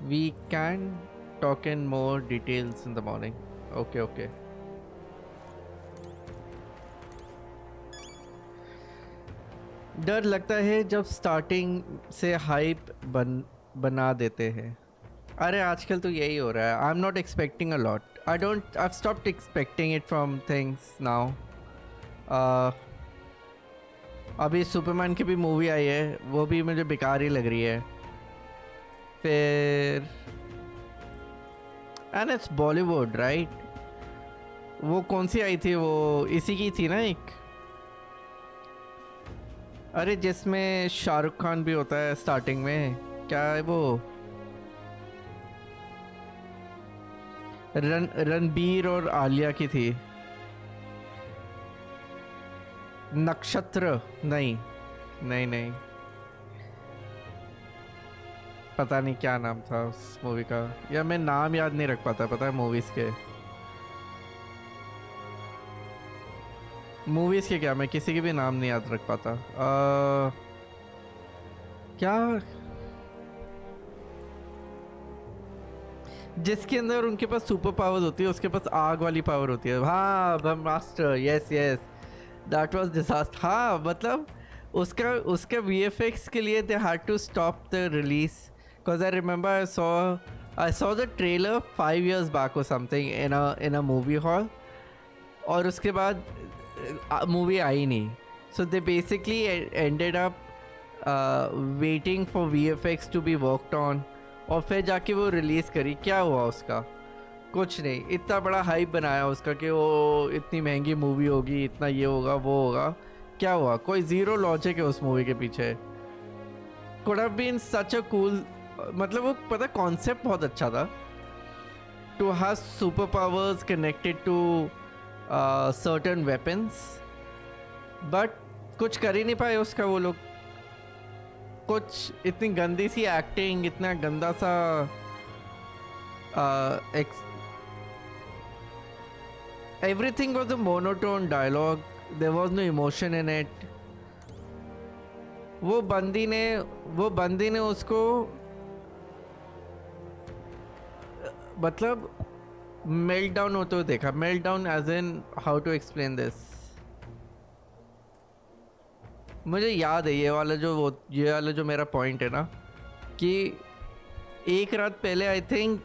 We can talk in more details in the morning. Okay. डर लगता है जब starting से hype बना देते हैं. अरे आजकल तो यही हो रहा है. I am not expecting a lot. I stopped expecting it from things now. अभी सुपरमैन की भी मूवी आई है, वो भी मुझे बेकार ही लग रही है. फिर एंड इट्स बॉलीवुड राइट. वो कौन सी आई थी, वो इसी की थी ना एक. अरे जिसमें शाहरुख खान भी होता है स्टार्टिंग में, क्या है वो, रणबीर और आलिया की थी. नक्षत्र. नहीं पता नहीं क्या नाम था उस मूवी का. या मैं नाम याद नहीं रख पाता, पता है मूवीज के क्या, मैं किसी के भी नाम नहीं याद रख पाता. क्या जिसके अंदर उनके पास सुपर पावर्स होती है, उसके पास आग वाली पावर होती है. हाँ, Brahmastra. Yes that was disaster. हाँ मतलब उसका VFX के लिए they had to stop the release because I remember I saw the trailer 5 years back or something in a movie hall, और उसके बाद मूवी आई नहीं. So they basically ended up waiting for VFX to be worked on, और फिर जाके वो release करी. क्या हुआ उसका? कुछ नहीं. इतना बड़ा हाइप बनाया उसका कि वो इतनी महंगी मूवी होगी, इतना ये होगा वो होगा. क्या हुआ? कोई ज़ीरो लॉजिक है उस मूवी के पीछे. Could have been such a cool, मतलब वो पता कॉन्सेप्ट बहुत अच्छा था. To have super powers connected to certain weapons, but कुछ कर ही नहीं पाए उसका वो लोग. कुछ इतनी गंदी सी एक्टिंग, इतना गंदा सा everything was a monotone dialogue. There was no emotion in it. वो बंदी ने उसको मतलब मेल्ट डाउन होते हुए देखा. Melt down as in how to explain this. मुझे याद है ये वाला जो मेरा पॉइंट है ना, कि एक रात पहले I think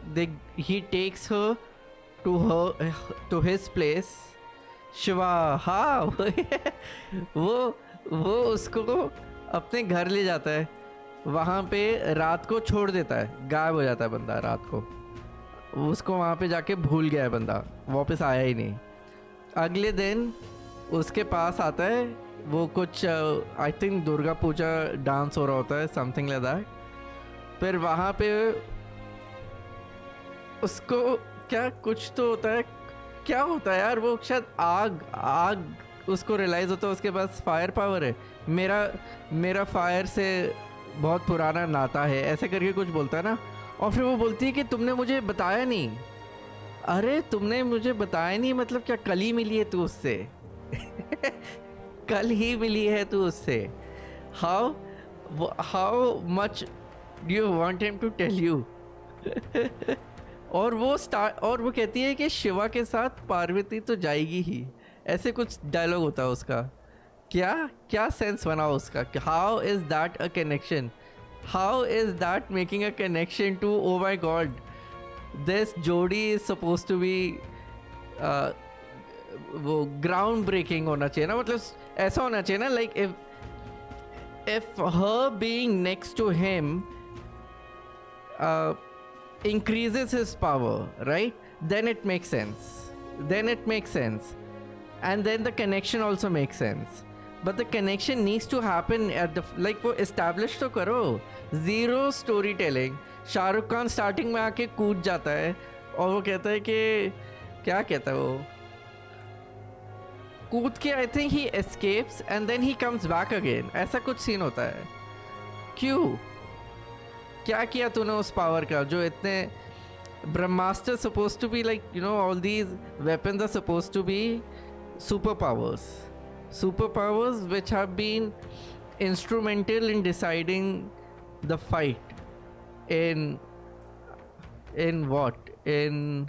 he texts her to his place. Shiva. हाँ वो उसको अपने घर ले जाता है. वहाँ पे रात को छोड़ देता है, गायब हो जाता है बंदा रात को. उसको वहाँ पे जाके भूल गया है बंदा, वापस आया ही नहीं. अगले दिन उसके पास आता है, वो कुछ I think Durga Puja dance हो रहा होता है, समथिंग लाइक दैट. फिर वहाँ पे उसको क्या कुछ तो होता है. क्या होता है यार, वो शायद आग उसको रियलाइज होता है उसके पास फायर पावर है. मेरा फायर से बहुत पुराना नाता है, ऐसे करके कुछ बोलता है ना. और फिर वो बोलती है कि तुमने मुझे बताया नहीं. अरे तुमने मुझे बताया नहीं मतलब क्या, कल ही मिली है तू उससे? कल ही मिली है तू उससे. How much do you want him to tell you? और वो कहती है कि शिवा के साथ पार्वती तो जाएगी ही, ऐसे कुछ डायलॉग होता है उसका. क्या सेंस बना उसका? How is that a connection? How is that making a connection to, oh my god, this जोड़ी इज सपोज टू बी वो ग्राउंड ब्रेकिंग होना चाहिए ना. मतलब ऐसा होना चाहिए ना, like if her being next to him increases his power, right? Then it makes sense. And then the connection also makes sense. But the connection needs to happen at the, like वो establish तो करो. Zero storytelling. Shahrukh Khan starting में आके कूद जाता है और वो कहता है कि क्या कहता है वो, कूद के I think he escapes and then he comes back again, ऐसा कुछ सीन होता है। क्यों? क्या किया तूने उस पावर का जो इतने ब्रह्मास्त्र supposed to be like, you know, all these weapons are supposed to be superpowers which have been instrumental in deciding the fight in what in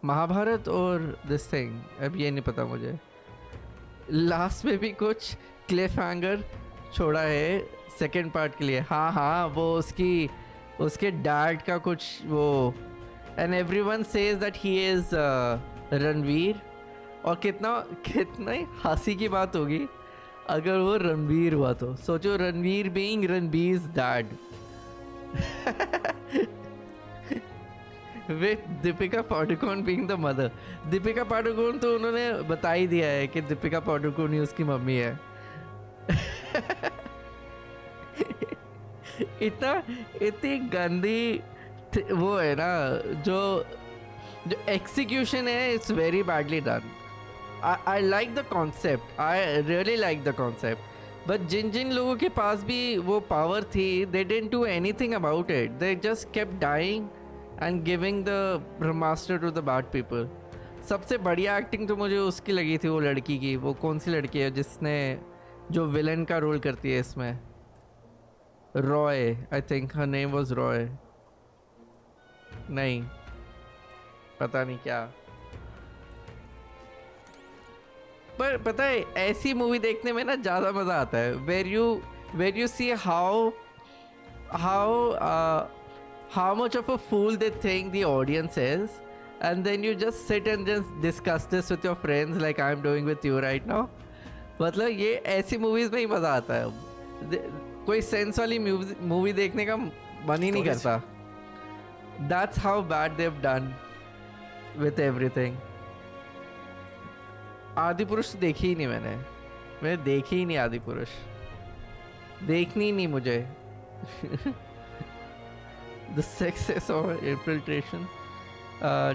Mahabharat और दिस थिंग, अब ये नहीं पता मुझे। लास्ट में भी कुछ क्लिफ हैंगर छोड़ा है सेकेंड पार्ट के लिए। हाँ वो उसके डैड का कुछ वो, and everyone says that he is Ranveer. और कितना हंसी की बात होगी अगर वो रणवीर हुआ तो। सोचो Ranveer being Ranbir's dad with Deepika Padukone being the mother. Deepika Padukone तो उन्होंने बता ही दिया है कि दीपिका पादुकोण ही उसकी मम्मी है। इतनी गंदी वो है ना, जो एक्सिक्यूशन है, it's very badly done. I like the concept, I really like the concept, but जिन लोगों के पास भी वो पावर थी, they didn't do anything about it. They just kept dying and giving the Brahmastra to the bad people. सबसे बढ़िया acting तो मुझे उसकी लगी थी, वो लड़की की। वो कौन सी लड़की है जिसने जो विलन का रोल करती है इसमें? Roy, I think her name was Roy. नहीं पता नहीं क्या, पर पता है ऐसी मूवी देखने में ना ज़्यादा मज़ा आता है। Where you see how much of a fool they think the audience is, and then you just sit and just discuss this with your friends like I'm doing with you right now. मतलब ये ऐसी movies में ही मज़ा आता है। कोई sense वाली movie देखने का मन ही नहीं करता। That's how bad they've done with everything. आदि पुरुष देखी ही नहीं मैंने देखी ही नहीं आदि पुरुष, देखनी ही नहीं मुझे। The success or infiltration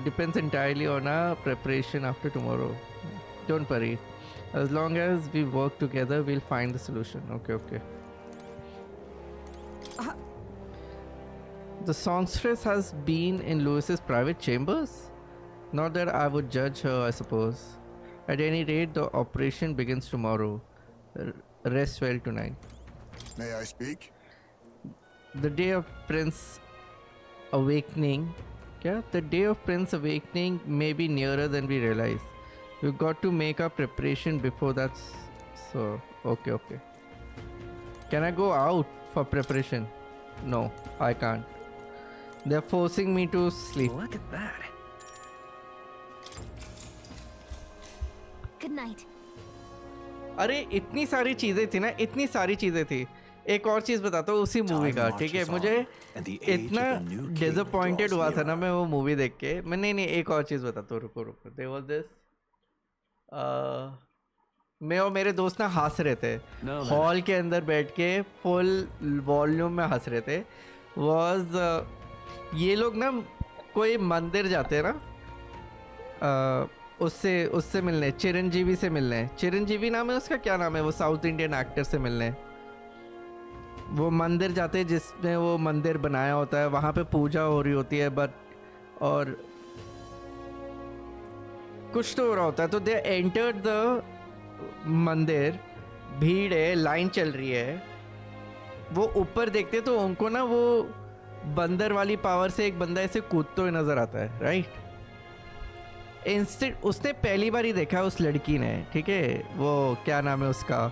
depends entirely on our preparation after tomorrow. Don't worry. As long as we work together, we'll find the solution. Okay. The songstress has been in Lewis's private chambers? Not that I would judge her, I suppose. At any rate, the operation begins tomorrow. Rest well tonight. May I speak? The day of Prince Awakening. The day of Prince Awakening may be nearer than we realize. We've got to make our preparation before that. So, okay. Can I go out for preparation? No, I can't. They're forcing me to sleep. Look at that. Good night. अरे इतनी सारी चीजें थी। एक और चीज बताता हूँ उसी मूवी का, ठीक है? मुझे इतना डिसअपॉइंटेड हुआ था ना मैं वो मूवी देख के। मैं नहीं एक और चीज बताता हूँ, रुको। देयर वाज दिस, मैं और मेरे दोस्त ना हंस रहे थे हॉल के अंदर बैठ के, फुल वॉल्यूम में हंस रहे थे। ये लोग ना कोई मंदिर जाते हैं ना, उससे मिलने, चिरंजीवी से मिलने। चिरंजीवी नाम है उसका, क्या नाम है वो साउथ इंडियन एक्टर से मिलने। वो मंदिर जाते हैं जिसमें वो मंदिर बनाया होता है, वहाँ पे पूजा हो रही होती है, बट और कुछ तो हो रहा होता है। तो दे एंटर्ड द मंदिर, भीड़ है, लाइन चल रही है। वो ऊपर देखते तो उनको ना वो बंदर वाली पावर से एक बंदा ऐसे कूदते हुए नजर आता है, राइट? इंस्टेंट उसने पहली बार ही देखा उस लड़की ने, ठीक है? वो क्या नाम है उसका,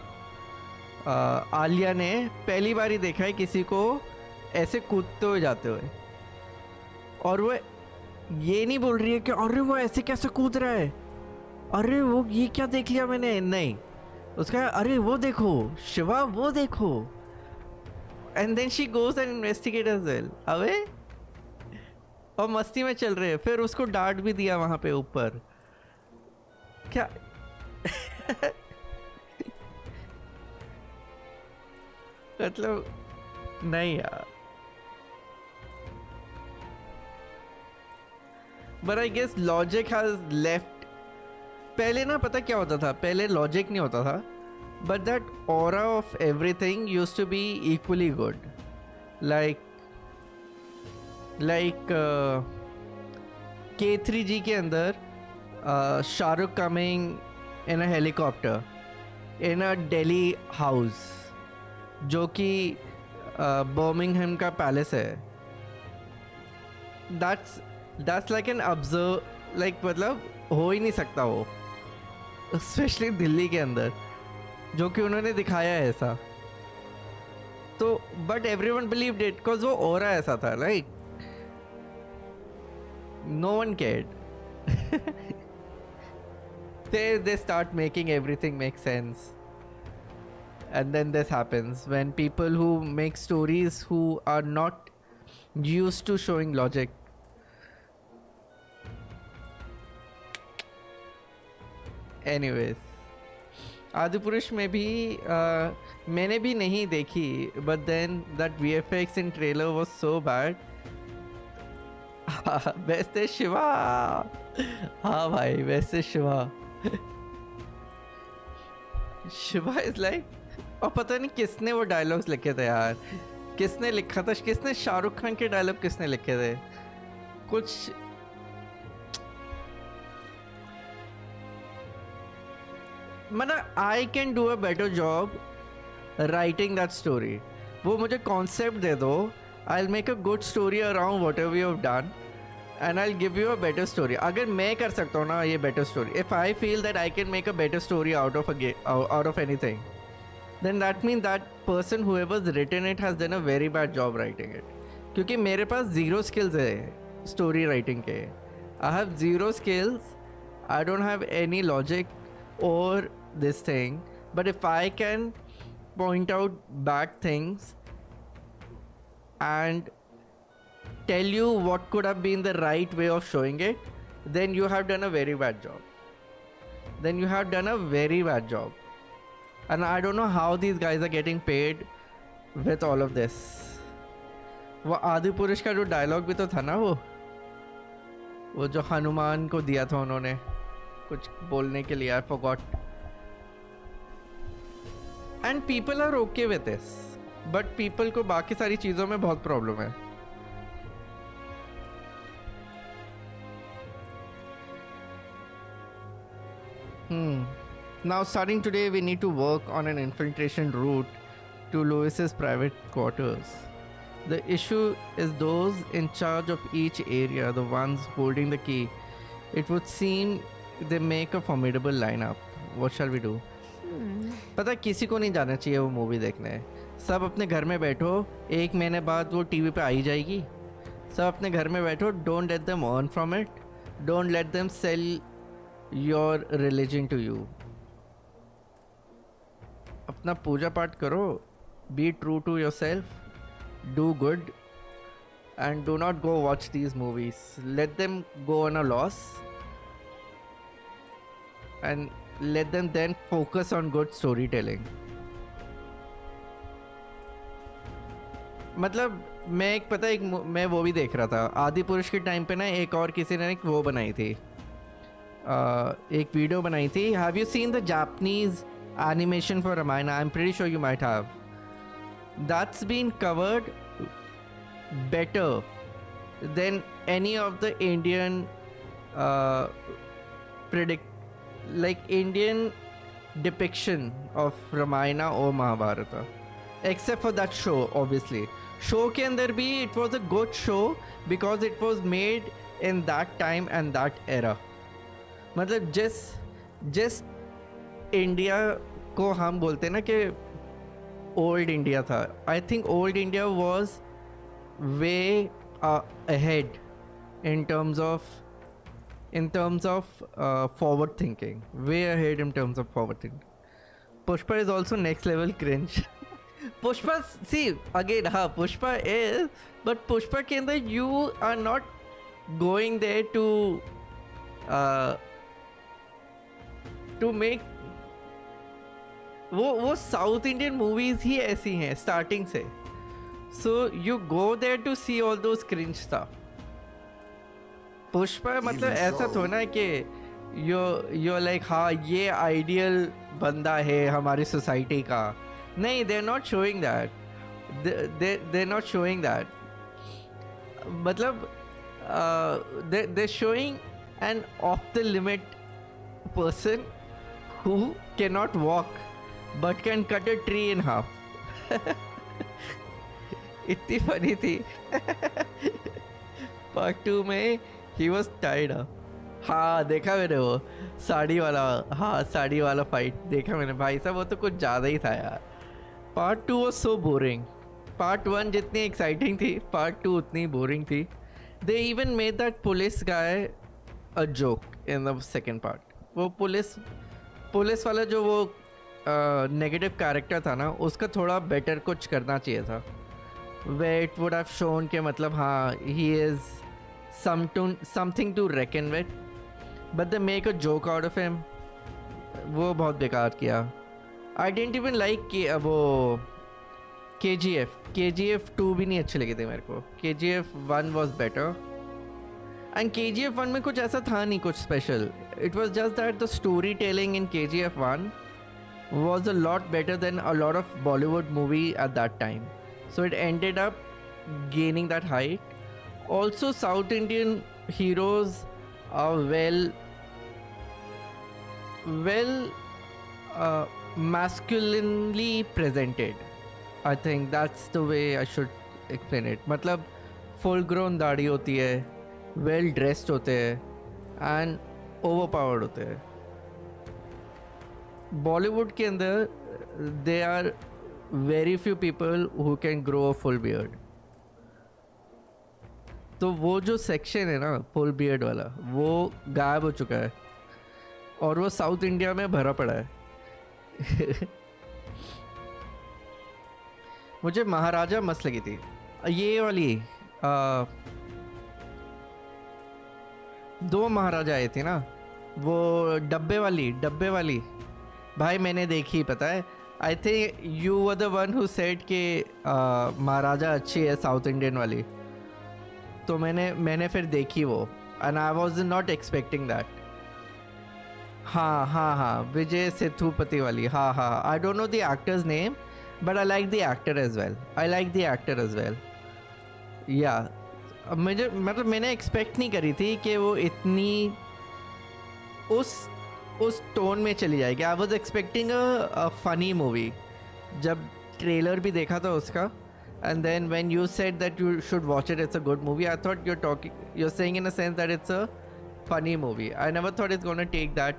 आलिया ने पहली बार ही देखा है किसी को ऐसे कूदते हुए जाते हुए। और वो ये नहीं बोल रही है कि अरे वो ऐसे कैसे कूद रहा है, अरे वो ये क्या देख लिया मैंने। नहीं, उसका अरे वो देखो शिवा, वो देखो। And then she goes and investigate as well. अबे, और मस्ती में चल रहे हैं। फिर उसको डांट भी दिया वहां पे ऊपर, क्या मतलब नहीं यार। but I guess logic has left. पहले ना पता क्या होता था, पहले logic नहीं होता था, but that aura of everything used to be equally good. Like K3G के अंदर Shahrukh coming in a helicopter in a Delhi house जो कि बर्मिंघम का पैलेस है. That's like an मतलब हो ही नहीं सकता वो, स्पेशली दिल्ली के अंदर, जो कि उन्होंने दिखाया है ऐसा. तो but everyone believed it because वो ऑरा ऐसा था. Like no one cared. they start making everything make sense, and then this happens when people who make stories who are not used to showing logic. Anyways, Adipurush में भी मैंने भी नहीं देखी, but then that VFX in trailer was so bad. Best is Shiva. हाँ भाई, best is Shiva. Shiva is like, और पता नहीं किसने वो डायलॉग्स लिखे थे यार, किसने लिखा था, किसने शाहरुख खान के डायलॉग किसने लिखे थे कुछ. मतलब I can do a better job writing that story. वो मुझे कॉन्सेप्ट दे दो, I will make a good story around what ever you have done and I'll give you a better story. अगर मैं कर सकता हूँ ना ये better story, if I feel that I can make a better story out of a game, out of anything, then that means that person whoever's written it has done a very bad job writing it. क्योंकि मेरे पास zero skills है story writing के. I have zero skills. I don't have any logic or this thing. But if I can point out bad things and tell you what could have been the right way of showing it, then you have done a very bad job. Then you have done a very bad job. And I don't know how these guys are getting paid with all of this. वो आदिपुरुष का जो dialogue भी तो था ना, वो जो हनुमान को दिया था उन्होंने कुछ बोलने के लिए, I forgot. And people are okay with this, but people को बाकी सारी चीज़ों में बहुत प्रॉब्लम है. Now starting today we need to work on an infiltration route to Louis's private quarters. The issue is those in charge of each area, the ones holding the key. It would seem they make a formidable lineup. What shall we do? पता किसी को नहीं जाना चाहिए वो movie देखने. सब अपने घर में बैठो, 1 महीने बाद वो टीवी पे आ ही जाएगी. सब अपने घर में बैठो. Don't let them earn from it. Don't let them sell your religion to you. अपना पूजा पाठ करो, be true to yourself, do good, and do not go watch these movies. Let them go on a loss and let them then focus on good storytelling. मतलब मैं मैं वो भी देख रहा था आदिपुरुष के टाइम पे ना, एक और किसी ने एक वो बनाई थी, एक वीडियो बनाई थी. Have you seen the Japanese animation for Ramayana? I'm pretty sure you might have. That's been covered better than any of the Indian Indian depiction of Ramayana or Mahabharata, except for that show. Obviously show के अंदर भी it was a good show because it was made in that time and that era. मतलब जिस India को हम बोलते हैं ना कि ओल्ड इंडिया था, I think old India was way ahead in terms of forward thinking, way ahead in terms of forward thinking. Pushpa is also next level cringe. Pushpa, see again, Pushpa is, but Pushpa के अंदर you are not going there to make वो south Indian movies ही ऐसी हैं starting से. So you go there to see all those cringe stuff. Pushpa मतलब ऐसा थोड़ा है कि यो लाइक हाँ ये आइडियल बंदा है हमारी सोसाइटी का. नहीं, they are not showing that. They are not showing that. मतलब they showing an of the limit person who cannot walk but can cut a tree in half. इतनी फनी थी. पार्ट 2 में he was tied up. हाँ देखा मैंने वो साड़ी वाला. हाँ साड़ी वाला फाइट देखा मैंने. भाई साहब वो तो कुछ ज़्यादा ही था यार. Part 2 was so boring. Part 1 जितनी एक्साइटिंग थी पार्ट 2 उतनी बोरिंग थी. They even made that police guy a joke in the second part. वो पुलिस वाला जो वो नेगेटिव कैरेक्टर था ना उसका थोड़ा बेटर कुछ करना चाहिए था. Way it would have shown के मतलब हाँ he is something to reckon with but they make a joke out of him. वो बहुत बेकार किया. आई डेंट इवन लाइक कि वो KGF 2 भी नहीं अच्छी लगी थी मेरे को. KGF 1 was better. And KGF 1 में कुछ ऐसा था नहीं कुछ special. It was just that the storytelling in KGF 1 was a lot better than a lot of Bollywood movie at that time. So it ended up gaining that height. Also, South Indian heroes are masculinely presented. I think that's the way I should explain it. मतलब full grown दाढ़ी होती है, well dressed होते हैं and over powered होते हैं. बॉलीवुड के अंदर they are very few people who can grow a full beard. तो वो जो सेक्शन है ना फुल बियर्ड वाला वो गायब हो चुका है और वो साउथ इंडिया में भरा पड़ा है. मुझे महाराजा मस्त लगी थी. ये वाली 2 महाराजा आए थे ना वो डब्बे वाली. भाई मैंने देखी पता है. I think you were the one who said कि महाराजा अच्छी है साउथ इंडियन वाली. तो मैंने फिर देखी वो and I was not expecting that. हाँ विजय सेतुपति वाली. हाँ I don't know the actor's name but I like the actor as well. या मुझे मतलब मैंने एक्सपेक्ट नहीं करी थी कि वो इतनी उस टोन में चली जाएगी. I was expecting a funny movie जब ट्रेलर भी देखा था उसका. And then when you said that you should watch it it's a good movie I thought you're saying in a sense that it's a funny movie. I never thought it's going to take that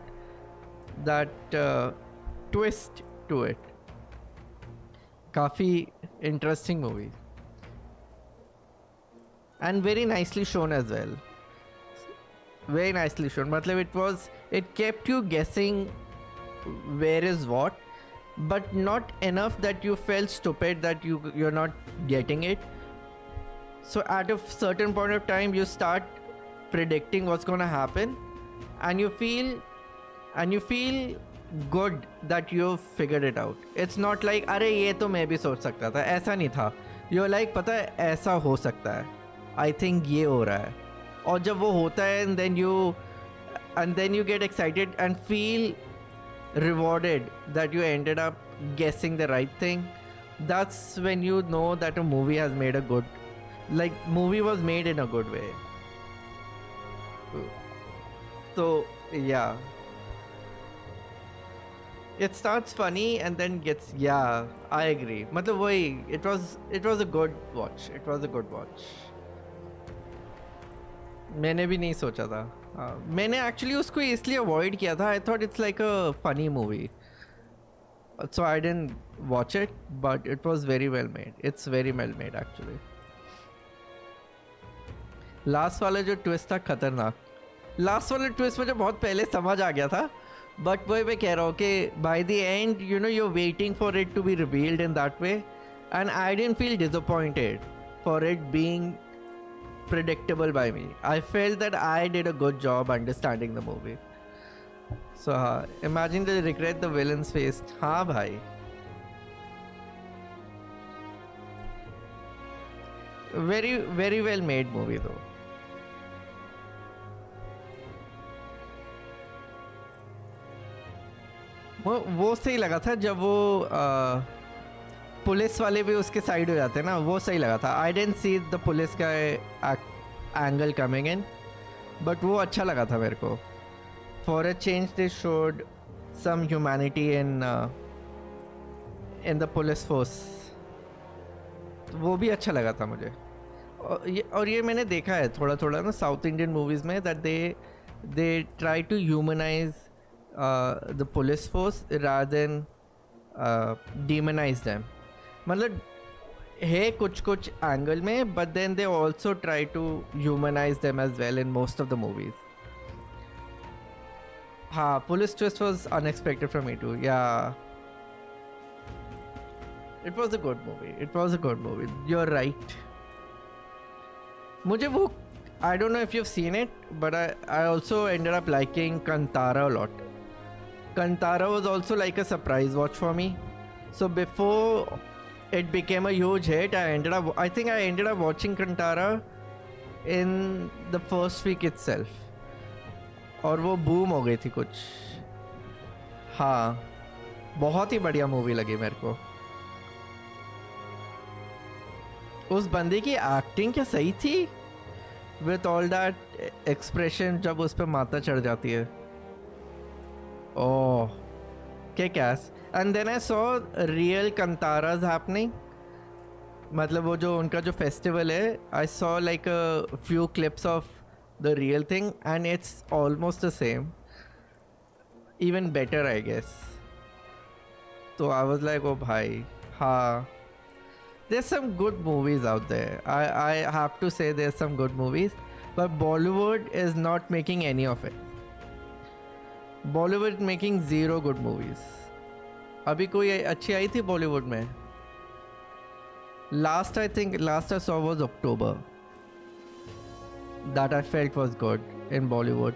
twist to it. काफ़ी interesting movie. And very nicely shown as well. Very nicely shown. मतलब it kept you guessing where is what, but not enough that you felt stupid that you're not getting it. So at a certain point of time you start predicting what's going to happen and you feel good that you've figured it out. It's not like अरे ये तो मैं भी सोच सकता था. ऐसा नहीं था. You're like पता है ऐसा हो सकता है. I think ये हो रहा है. और जब वो होता है and then you get excited and feel rewarded that you ended up guessing the right thing. That's when you know that a movie has made a good, movie was made in a good way. So yeah, it starts funny and then gets, yeah, I agree. मतलब वही, it was a good watch. It was a good watch. मैंने भी नहीं सोचा था. मैंने actually उसको इसलिए avoid किया था. I thought it's like a funny movie, so I didn't watch it. But it was very well made. It's very well made actually. Last वाला जो twist था खतरनाक. Last वाला twist मुझे बहुत पहले समझ आ गया था. But वही मैं कह रहा हूँ कि by the end, you know, you're waiting for it to be revealed in that way, and I didn't feel disappointed for it being predictable by me. I felt that I did a good job understanding the movie. So imagine the regret the villains faced. हाँ भाई. Very, very well made movie though. वो सही लगा था जब वो police वाले भी उसके साइड हो जाते हैं ना, वो सही लगा था. I didn't see the police का एंगल कमिंग इन, बट वो अच्छा लगा था मेरे को. For a change they showed some humanity in the police force. वो भी अच्छा लगा था मुझे. और ये मैंने देखा है थोड़ा थोड़ा ना साउथ इंडियन मूवीज़ में, that they try to humanize the police force rather than demonize them. मतलब है कुछ एंगल में, but then they also try to humanize them as well in most of the movies. हाँ, police twist was unexpected from me too. Yeah, it was a good movie. You're right. मुझे वो, I don't know if you've seen it, but I also ended up liking Kantara a lot. Kantara was also like a surprise watch for me. So before it became a huge hit, I think I ended up watching Kantara in the first week itself. और वो boom हो गई थी कुछ. हाँ, बहुत ही बढ़िया movie लगी मेरे को. उस बंदे की एक्टिंग क्या सही थी, with all that expression जब उस पर माता चढ़ जाती है. Oh, kick-ass. And then I saw real Kantaras happening. मतलब वो जो उनका जो फेस्टिवल है, I saw like a few clips of the real thing and it's almost the same. Even better, I guess. So I was like, oh bhai, हाँ. There's some good movies out there. I have to say there's some good movies, but Bollywood is not making any of it. Bollywood making zero good movies. अभी कोई अच्छी आई थी बॉलीवुड में? Last I saw was October. That I felt was good in Bollywood.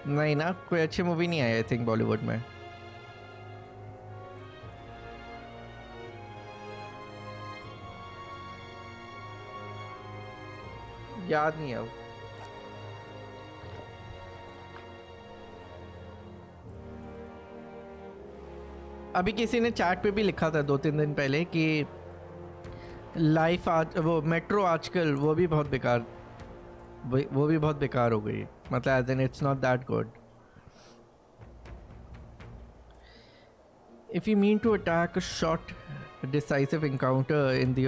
नहीं ना, कोई अच्छी movie नहीं आई आई थिंक बॉलीवुड में. याद नहीं है. अभी किसी ने चैट पे भी लिखा था 2-3 दिन पहले कि लाइफ आज वो मेट्रो आजकल वो भी बहुत बेकार हो गई. मतलब as in it's not that good. If you mean to attack a short, decisive encounter in the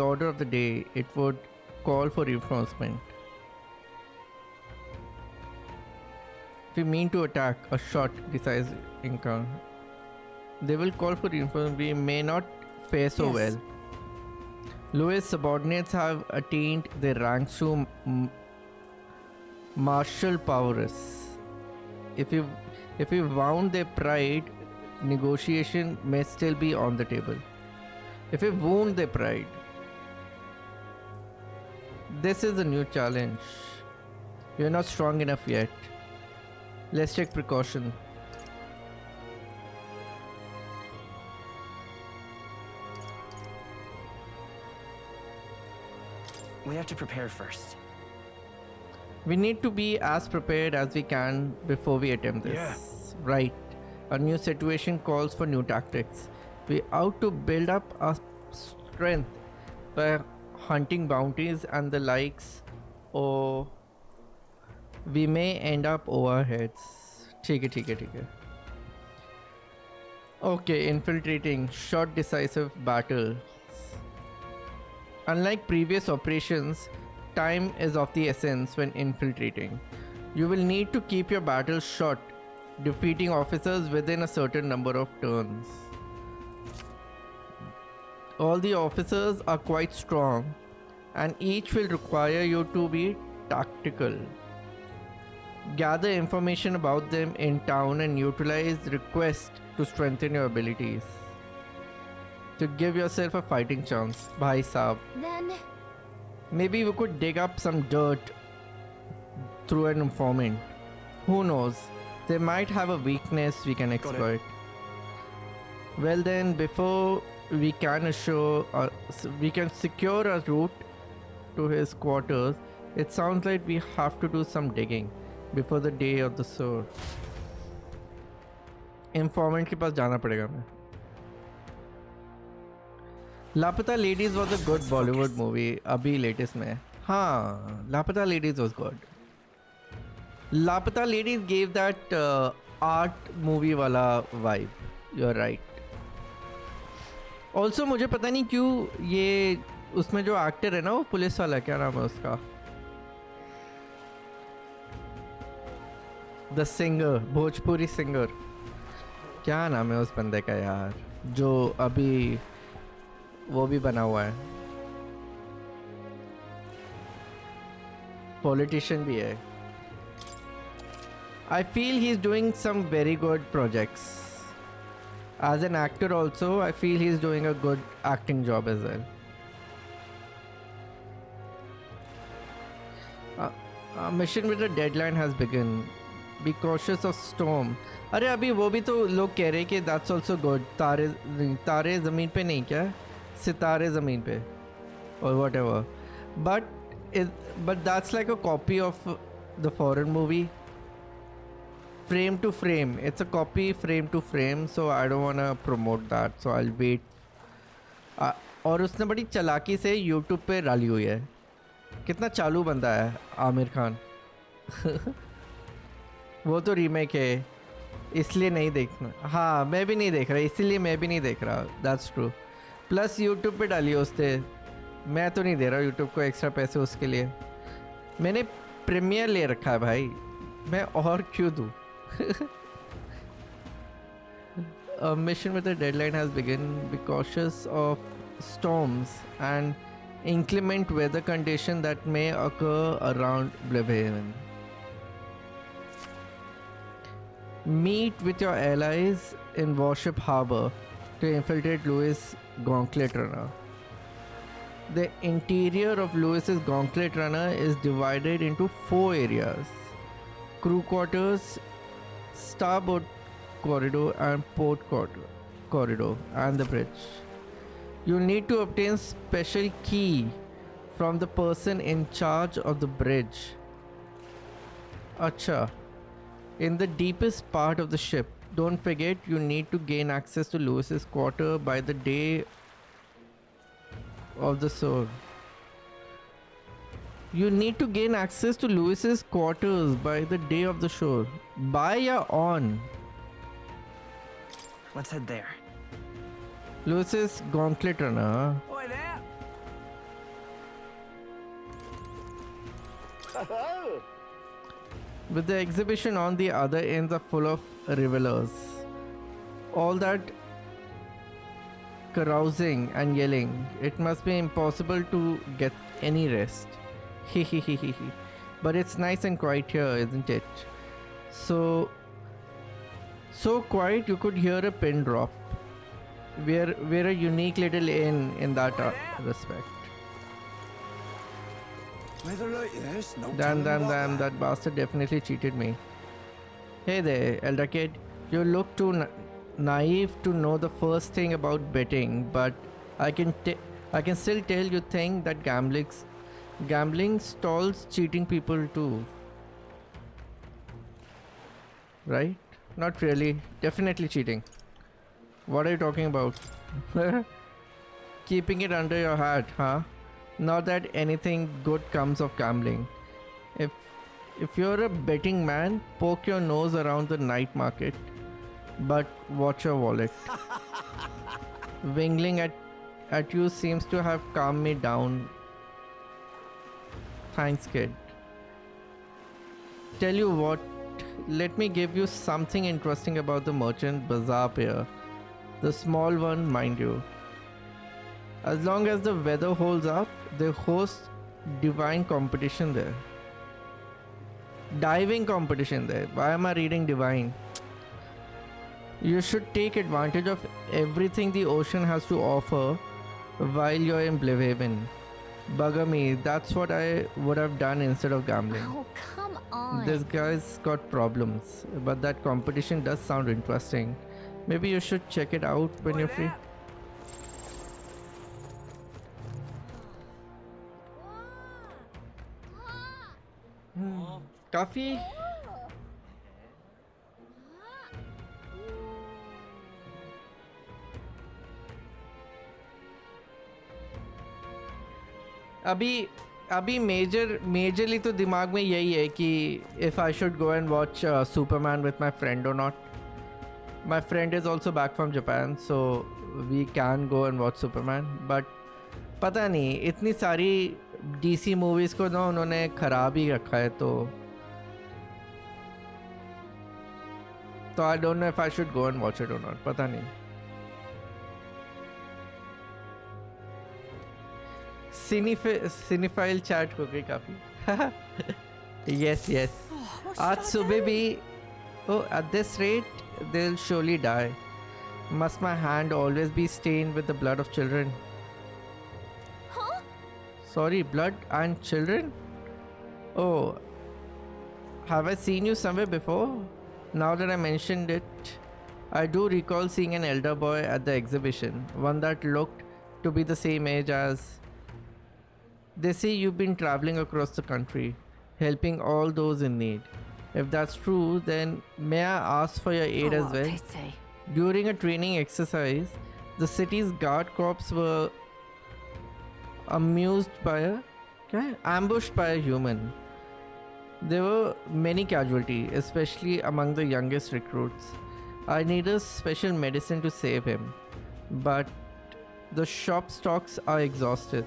order of the day, it would call for reinforcement. If you mean to attack a short, decisive encounter, they will call for reinforcement. We may not fare so well. Louis' subordinates have attained their ranks to martial prowess. If you wound their pride, negotiation may still be on the table. If you wound their pride, this is a new challenge. You're not strong enough yet. Let's take precaution. We have to prepare first. We need to be as prepared as we can before we attempt this. Yeah. Right. A new situation calls for new tactics. We ought to build up our strength by hunting bounties and the likes, or we may end up over our heads. ठीक है. Okay, infiltrating, short decisive battle. Unlike previous operations, time is of the essence when infiltrating. You will need to keep your battles short, defeating officers within a certain number of turns. All the officers are quite strong, and each will require you to be tactical. Gather information about them in town and utilize requests to strengthen your abilities. To give yourself a fighting chance, bhai saab. Then Maybe we could dig up some dirt through an informant. Who knows? They might have a weakness we can exploit. Well then, before we can we can secure a route to his quarters, it sounds like we have to do some digging before the day of the sword. Informant के पास जाना पड़ेगा मैं. लापता ladies was a good Bollywood movie अभी latest में. हाँ, लापता ladies was good. लापता ladies gave that art movie वाला vibe. You're right. Also मुझे पता नहीं क्यों ये उसमें जो एक्टर है ना वो पुलिस वाला, क्या नाम है उसका? द सिंगर, भोजपुरी सिंगर, क्या नाम है उस बंदे का यार, जो अभी वो भी बना हुआ है, पॉलिटिशियन भी है. I feel he's doing some very good projects. As an actor also, I feel he's doing a good acting job as well. Mission with a deadline has begun. Be cautious of storm. अरे अभी वो भी तो लोग कह रहे कि that's also good. तारे ज़मीन पे नहीं क्या? सितारे ज़मीन पे or whatever. But that's like a copy of the foreign movie. Frame to frame. It's a copy frame to frame, so I don't wanna promote that. So I'll wait. और उसने बड़ी चालाकी से YouTube पे डाली हुई है. कितना चालू बंदा है आमिर खान. वो तो रीमेक है, इसलिए नहीं देखना. हाँ, मैं भी नहीं देख रहा, इसीलिए मैं भी नहीं देख रहा. That's true. प्लस YouTube पे डाली उसने. मैं तो नहीं दे रहा YouTube को एक्स्ट्रा पैसे उसके लिए. मैंने प्रीमियर ले रखा है भाई, मैं और क्यों दूँ. A mission with a deadline has begun. Be cautious of storms and inclement weather conditions that may occur around Brilehaven. Meet with your allies in Warship Harbor to infiltrate Louis' Gauntlet Runner. The interior of Louis's Gauntlet Runner is divided into 4 areas: crew quarters, starboard corridor and port corridor and the bridge. You need to obtain special key from the person in charge of the bridge. Acha. In the deepest part of the ship. Don't forget you need to gain access to Louis's quarter by the day of the sword. You need to gain access to Louis's quarters by the day of the shore. By or on? Let's head there. Louis's Gauntlet Runner. Oi there! With the exhibition on the other ends are full of revelers. All that carousing and yelling. It must be impossible to get any rest. But it's nice and quiet here, isn't it? So quiet you could hear a pin drop. We're a unique little inn in that respect. Weather like this, no Damn, telling what that bastard definitely cheated me. Hey there, elder kid. You look too naive to know the first thing about betting, but I can still tell you think that gambling stalls cheating people too. Right? Not really. Definitely cheating. What are you talking about? Keeping it under your hat, huh? Not that anything good comes of gambling. If you're a betting man, poke your nose around the night market, but watch your wallet. Wingling at you seems to have calmed me down. Thanks, kid. Tell you what, let me give you something interesting about the merchant bazaar pier. The small one, mind you. As long as the weather holds up, they host divine competition there. Diving competition there. Why am I reading divine? You should take advantage of everything the ocean has to offer while you're in Brilehaven. Bugger me, that's what I would have done instead of gambling. Oh, come on. This guy's got problems, but that competition does sound interesting. Maybe you should check it out when you're free. काफी अभी majorly तो दिमाग में यही है कि if I should go and watch Superman with my friend और नॉट. My friend is also back from Japan, so we can go and watch Superman. But पता नहीं, इतनी सारी डीसी मूवीज को ना उन्होंने खराब ही रखा है, तो आई don't know if I should go and watch it और नॉट. पता नहीं. सिनेफाइल चैट हो गई काफी. यस आज सुबह भी. Oh, at this rate, they'll surely die. Must my hand always be stained with the blood of children? Huh? Sorry, blood and children? Oh, have I seen you somewhere before? Now that I mentioned it, I do recall seeing an elder boy at the exhibition, one that looked to be the same age as. They say you've been traveling across the country, helping all those in need. If that's true, then may I ask for your aid as well? During a training exercise, the city's guard corps were ambushed by a human. There were many casualties, especially among the youngest recruits. I need a special medicine to save him, but the shop stocks are exhausted,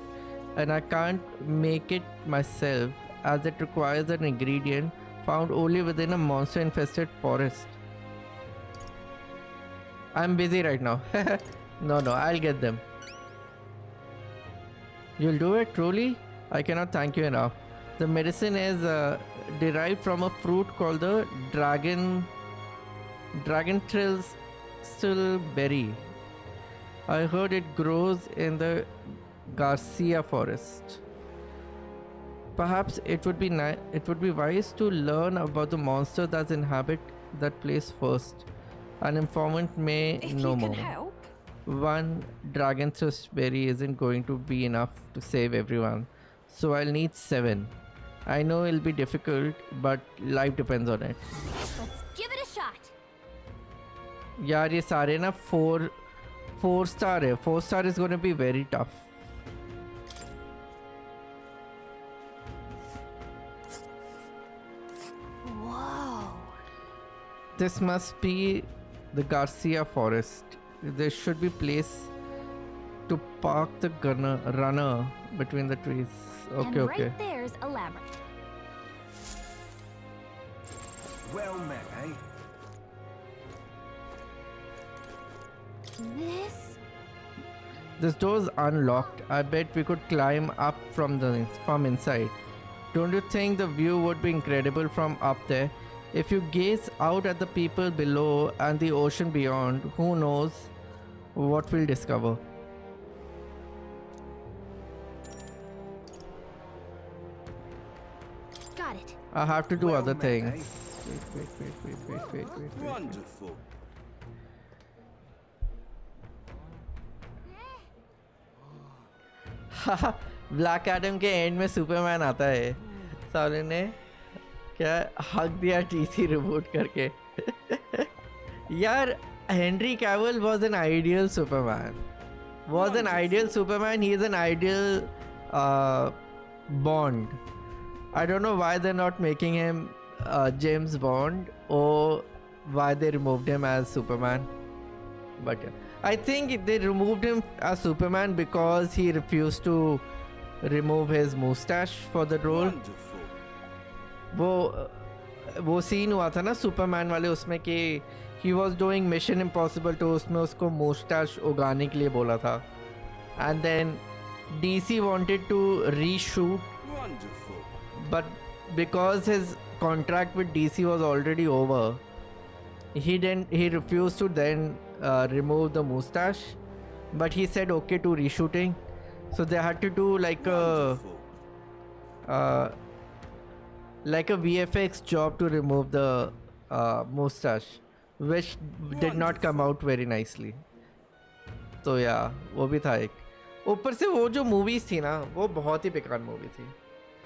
and I can't make it myself as it requires an ingredient found only within a monster-infested forest. I'm busy right now. No, I'll get them. You'll do it, truly? I cannot thank you enough. The medicine is derived from a fruit called the dragon still berry. I heard it grows in the Garcia forest. Perhaps it would be wise to learn about the monster that inhabit that place first. An informant may know more. Help. One dragon berry isn't going to be enough to save everyone, so I'll need 7. I know it'll be difficult, but life depends on it. Let's give it a shot. यार ये सारे ना 4 star है. 4 star is going to be very tough. This must be the Garcia forest. There should be place to park the runner between the trees. Okay, and okay. Right there's a labyrinth. Well met, eh? This door is unlocked. I bet we could climb up from inside. Don't you think the view would be incredible from up there? If you gaze out at the people below and the ocean beyond, who knows what we'll discover. Got it. I have to do Well other met, things. eh? Wait. Wonderful. Black Adam के and में Superman आता है. साले ने क्या हक दिया TC reboot करके. यार Henry Cavill was an ideal Superman. He is an ideal Bond. I don't know why they're not making him James Bond or why they removed him as Superman. But yeah, I think they removed him as Superman because he refused to remove his mustache for the role. वो scene हुआ था ना Superman वाले उसमें कि he was doing Mission Impossible तो उसमें उसको mustache उगाने के लिए बोला था. And then DC wanted to reshoot, but because his contract with DC was already over, he refused to then remove the mustache, but he said okay to reshooting. So they had to do like a VFX job to remove the mustache, which did not come out very nicely. तो या वो भी था एक. ऊपर से वो जो मूवीज थी ना वो बहुत ही बेकार मूवी थी.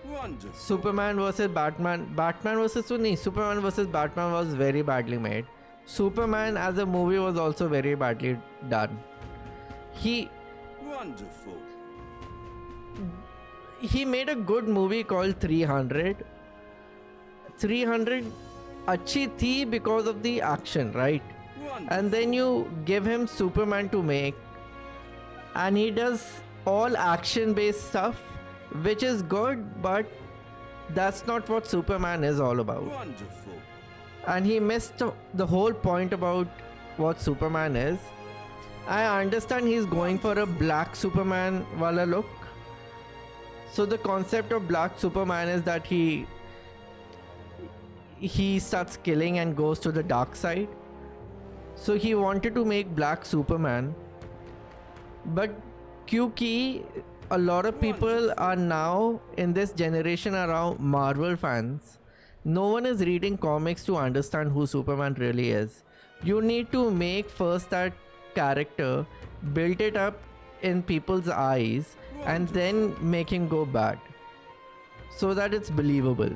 Wonderful. Superman versus Batman. Batman versus Superman versus Batman was very badly made. Superman as a movie was also very badly done. Wonderful. He made a good movie called 300. 300 अच्छी थी because of the action, right? And then you give him Superman to make, and he does all action based stuff, which is good, but that's not what Superman is all about. Wonderful. And he missed the whole point about what Superman is. I understand he's going for a black Superman wala look. So the concept of black Superman is that he starts killing and goes to the dark side. So he wanted to make black Superman, but क्योंकि a lot of people are now in this generation around Marvel fans, no one is reading comics to understand who Superman really is. You need to make first that character, build it up in people's eyes, and then make him go bad so that it's believable,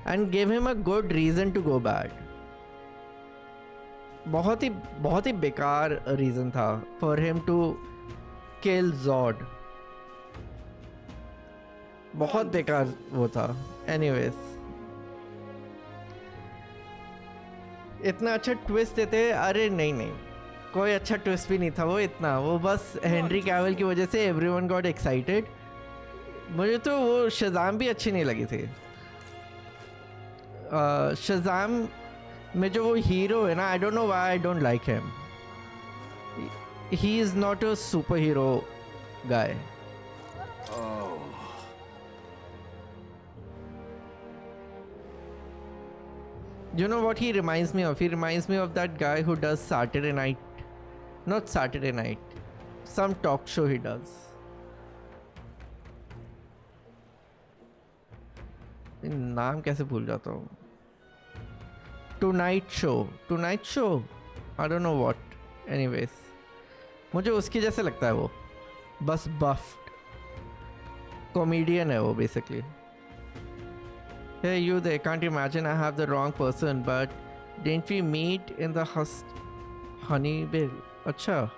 and give him a good reason to go bad. बहुत ही बेकार reason था for him to kill Zod. बहुत बेकार वो था. Anyways, इतना अच्छा twist देते, अरे नहीं कोई अच्छा ट्विस्ट भी नहीं था वो इतना. वो बस हेनरी कैविल की वजह से एवरीवन गॉट एक्साइटेड. मुझे तो वो शज़ाम भी अच्छी नहीं लगी थी. शज़ाम में जो वो हीरो है ना, आई don't know why I don't like him. He is not a super hero guy. You know what he reminds me of? He reminds me of that guy who does Saturday Night. Not Saturday Night. Some talk show he does. नाम कैसे भूल जाता हूँ. Tonight Show. I don't know what. Anyways, मुझे उसके जैसे लगता है वो. बस buffed. Comedian है वो basically. Hey you there, can't imagine I have the wrong person, but didn't we meet in the Honeybill? Acha,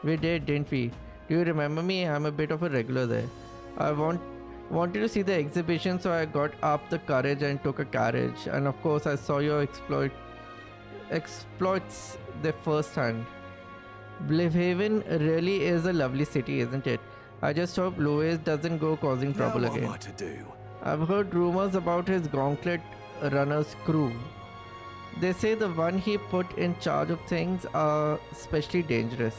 we did, didn't we? Do you remember me? I'm a bit of a regular there. I wanted to see the exhibition, so I got up the courage and took a carriage. And of course I saw your exploits the first hand. Brilehaven really is a lovely city, isn't it? I just hope Louis doesn't go causing trouble now again. What to do? I've heard rumors about his gauntlet runner's crew. They say the one he put in charge of things are especially dangerous.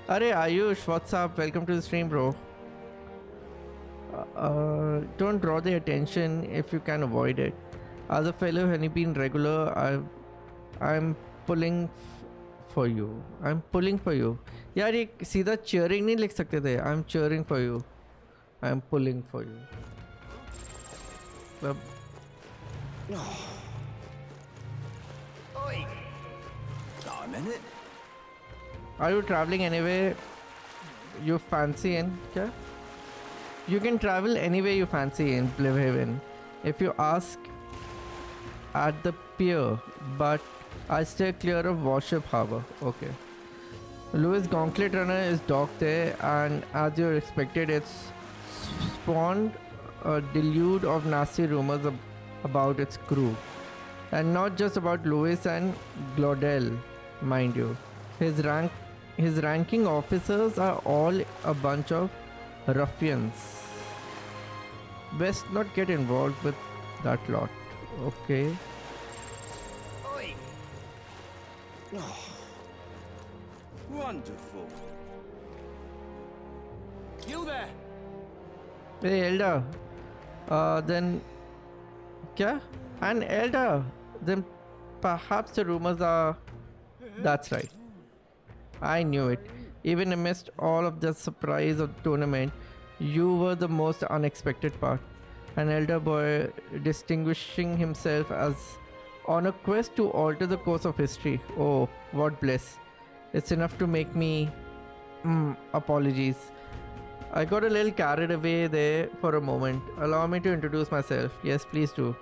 Arey Ayush, what's up? Welcome to the stream, bro. Don't draw the attention if you can avoid it. As a fellow honeybee regular, I'm pulling for you. यार ये सीधा cheering नहीं लिख सकते थे. I'm cheering for you. I'm pulling for you. Oi! Got a minute? Are you traveling anywhere you fancy in? Kya? You can travel anywhere you fancy in Brilehaven if you ask at the pier, but I stay clear of Warship Harbor. Okay. Louis Gauntlet Runner is docked there, and as you expected, it's spawned a deluge of nasty rumors about its crew. And not just about Louis and Glodell, mind you. His ranking officers are all a bunch of ruffians. Best not get involved with that lot. Okay. Oi! Wonderful. You there? Hey Elder, then kya? An Elder? Then perhaps the rumors are... That's right. I knew it. Even amidst all of the surprise of the tournament, you were the most unexpected part. An elder boy distinguishing himself as on a quest to alter the course of history. Oh, what bliss. It's enough to make me... apologies. I got a little carried away there for a moment. Allow me to introduce myself. Yes, please do.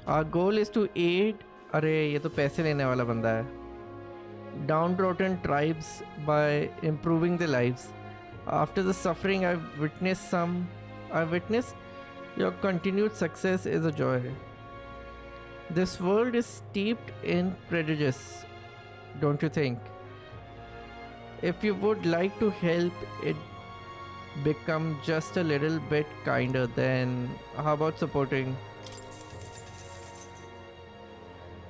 Our goal is to aid. अरे ये तो पैसे लेने वाला बंदा है. Downtrodden tribes by improving their lives. After the suffering I've witnessed, your continued success is a joy. This world is steeped in prejudice, don't you think? If you would like to help it become just a little bit kinder, then how about supporting?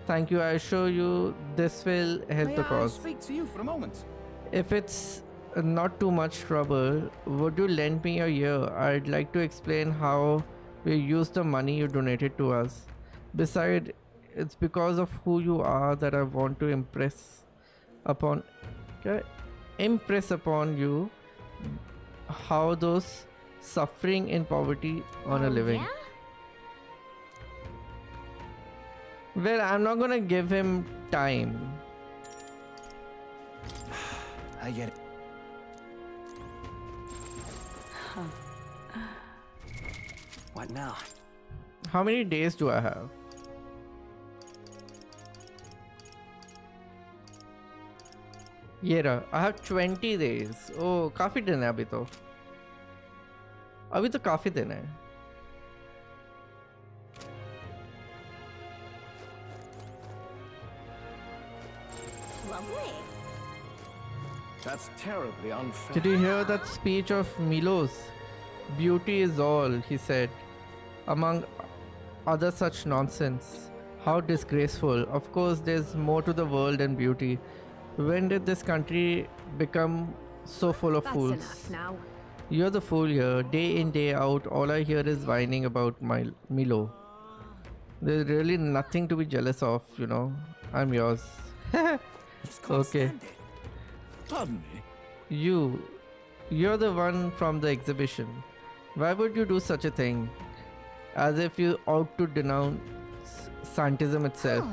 Thank you, I assure you this will help the cause. May I speak to you for a moment? If it's not too much trouble, would you lend me your ear? I'd like to explain how we use the money you donated to us. Besides, it's because of who you are that I want to impress upon you how those suffering in poverty earn a living. Yeah? Well, I'm not gonna give him time. I get it. What now? How many days do I have? ये रहा. I have 20 days. Oh, काफी दिन है अभी तो. अभी तो काफी दिन है. Lovely. That's terribly unfair. Did you hear that speech of Milo's? Beauty is all, he said. Among other such nonsense. How disgraceful. Of course, there's more to the world than beauty. When did this country become so full of fools? That's enough now. You're the fool here. Day in, day out, all I hear is whining about Milo. There's really nothing to be jealous of, you know. I'm yours. Okay. Pardon me? You're the one from the exhibition. Why would you do such a thing? As if you ought to denounce Santism itself.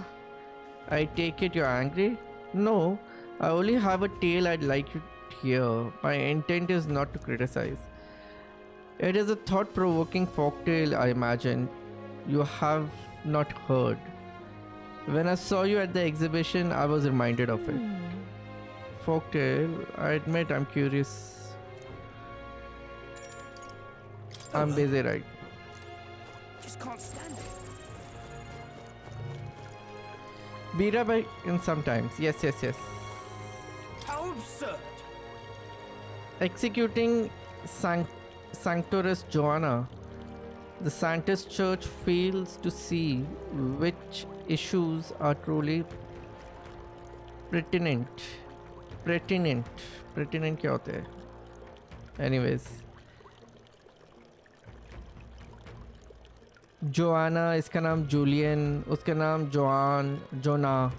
I take it you're angry? No, I only have a tale I'd like you to hear. My intent is not to criticize. It is a thought-provoking folktale, I imagine. You have not heard. When I saw you at the exhibition, I was reminded of it. Folktale, I admit I'm curious. I'm busy, right? Just can't stand it. Be right back in sometimes. Yes. How absurd! Executing Sanctoris Joanna. The Santis Church fails to see which issues are truly pertinent. Pertinent क्या होते हैं? Anyways. Joanna, इसका नाम Julian, उसका नाम Joan, Jonah.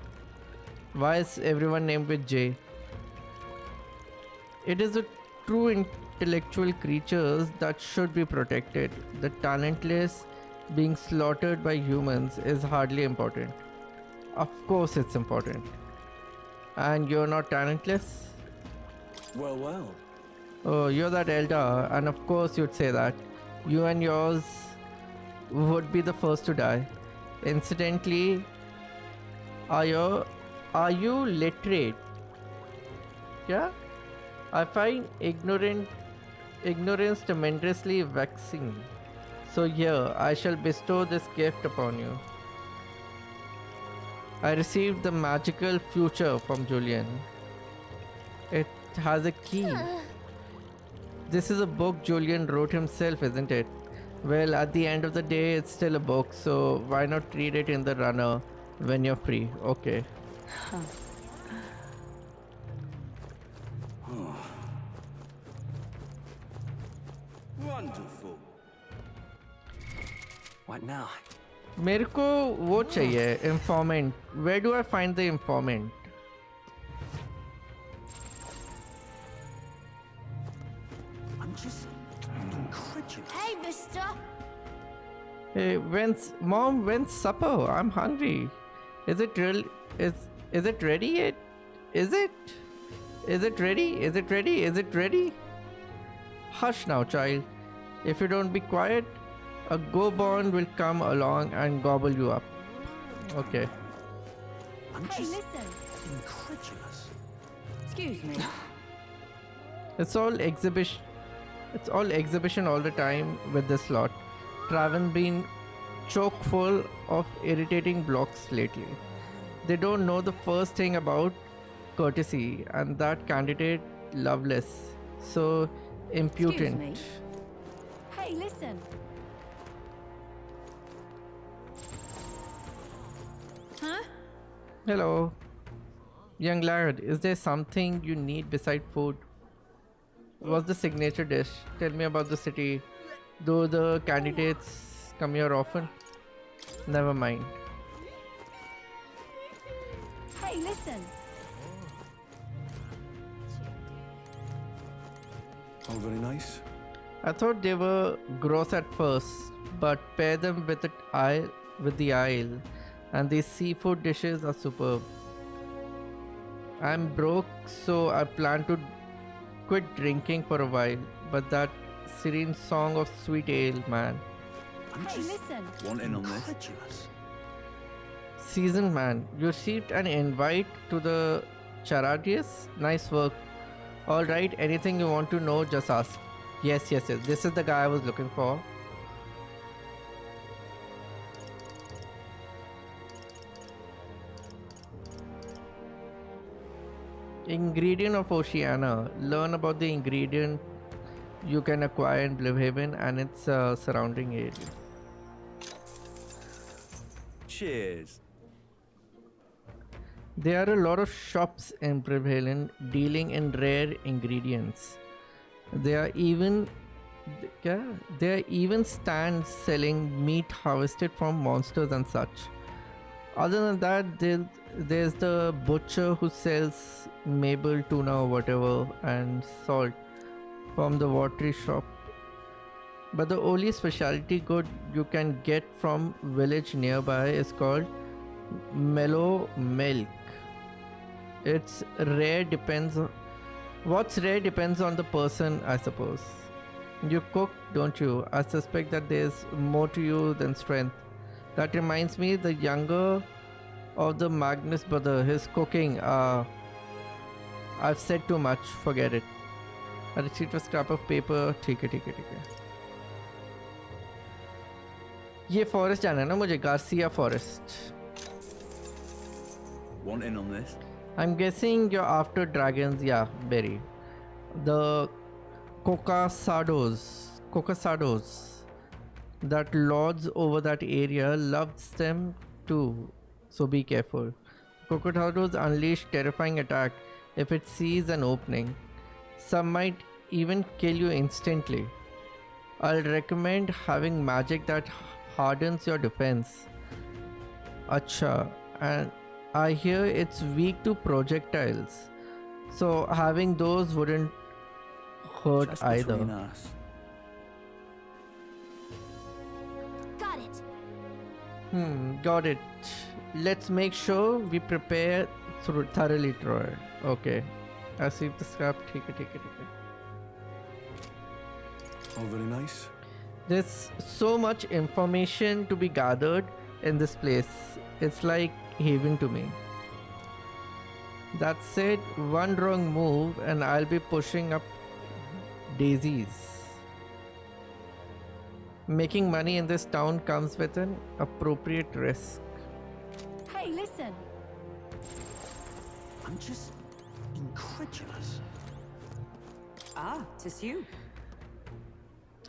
Why is everyone named with J? It is the true intellectual creatures that should be protected. The talentless being slaughtered by humans is hardly important. Of course it's important. And you're not talentless? Well. Oh, you're that elder, and of course you'd say that. You and yours would be the first to die. Incidentally, are you literate? Yeah? I find ignorance tremendously vexing. So here, I shall bestow this gift upon you. I received the magical future from Julian. It has a key. This is a book Julian wrote himself, isn't it? Well, at the end of the day, it's still a book, so why not read it in the runner when you're free? Okay. Wonderful. What now? मेरे को वो चाहिए informant. Where do I find the informant? I'm just incredulous. Hey, mister! Hey, when's supper? I'm hungry. Is it real? Is it ready yet? Is it ready? Hush now, child. If you don't be quiet, a go-born will come along and gobble you up. Okay. I'm Hey, just listen. incredulous. Excuse me. It's all exhibition. It's all exhibition all the time with this lot. Traven been chock full of irritating blocks lately. They don't know the first thing about courtesy, and that candidate loveless. So impudent. me? Hey, listen. Huh? Hello. Young lad, is there something you need beside food? What's the signature dish? Tell me about the city. Do the candidates come here often? Never mind. Hey, listen. Oh, very nice. I thought they were gross at first, but pair them with the aisle, and these seafood dishes are superb. I'm broke, so I plan to quit drinking for a while, but that serene song of sweet ale, man. I'm Hey, just listen. one in on this. Incredulous. Seasoned man, you received an invite to the Charadius? Nice work. Alright, anything you want to know, just ask. Yes. This is the guy I was looking for. Ingredient of Oceana. Learn about the ingredient you can acquire in Brilehaven and its surrounding area. Cheers. There are a lot of shops in Brilehaven dealing in rare ingredients. There are even stands selling meat harvested from monsters and such. Other than that, there's the butcher who sells maple tuna or whatever and salt from the watery shop. But the only specialty good you can get from village nearby is called mellow milk. It's rare what's rare depends on the person, I suppose. You cook, don't you? I suspect that there's more to you than strength. That reminds me, the younger of the Magnus brother, his cooking, I've said too much, forget it. I received a scrap of paper, ठीक है. ये forest जाना है ना मुझे, Garcia Forest. One in on this. I'm guessing you're after dragons, yeah, Berry. The Cocasados that lords over that area loves them too, so be careful. Cocasados unleash terrifying attack if it sees an opening. Some might even kill you instantly. I'll recommend having magic that hardens your defense. Acha, and I hear it's weak to projectiles, so having those wouldn't hurt Just either. between us. Got it. Got it. Let's make sure we prepare thoroughly, Troy. Okay. I received the scrap. Take it. Oh, very nice. There's so much information to be gathered in this place. It's like heaven to me. That said, one wrong move and I'll be pushing up daisies. Making money in this town comes with an appropriate risk. Hey, listen. I'm just incredulous. Ah, 'tis you.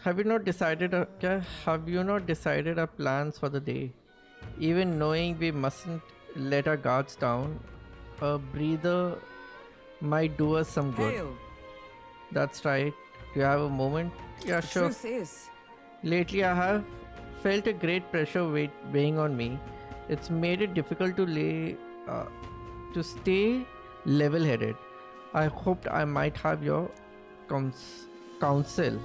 Have you not decided our plans for the day? Even knowing we mustn't let our guards down, a breather might do us some good. Hail. That's right. Do you have a moment? Yeah, The sure. truth is, Lately, I have felt a great pressure weighing on me. It's made it difficult to stay level-headed. I hoped I might have your counsel.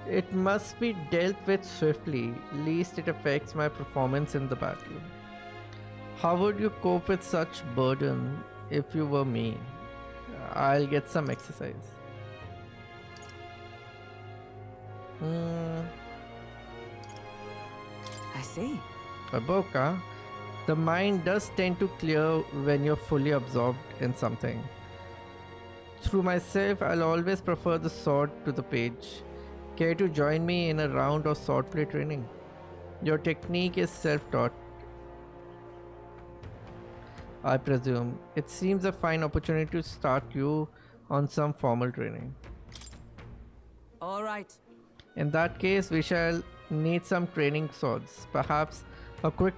It must be dealt with swiftly, lest it affects my performance in the battle. How would you cope with such burden if you were me? I'll get some exercise. I see. A book, huh? The mind does tend to clear when you're fully absorbed in something. Through myself, I'll always prefer the sword to the page. Care to join me in a round of swordplay training? Your technique is self-taught, I presume. It seems a fine opportunity to start you on some formal training. All right. In that case, we shall need some training swords. Perhaps a quick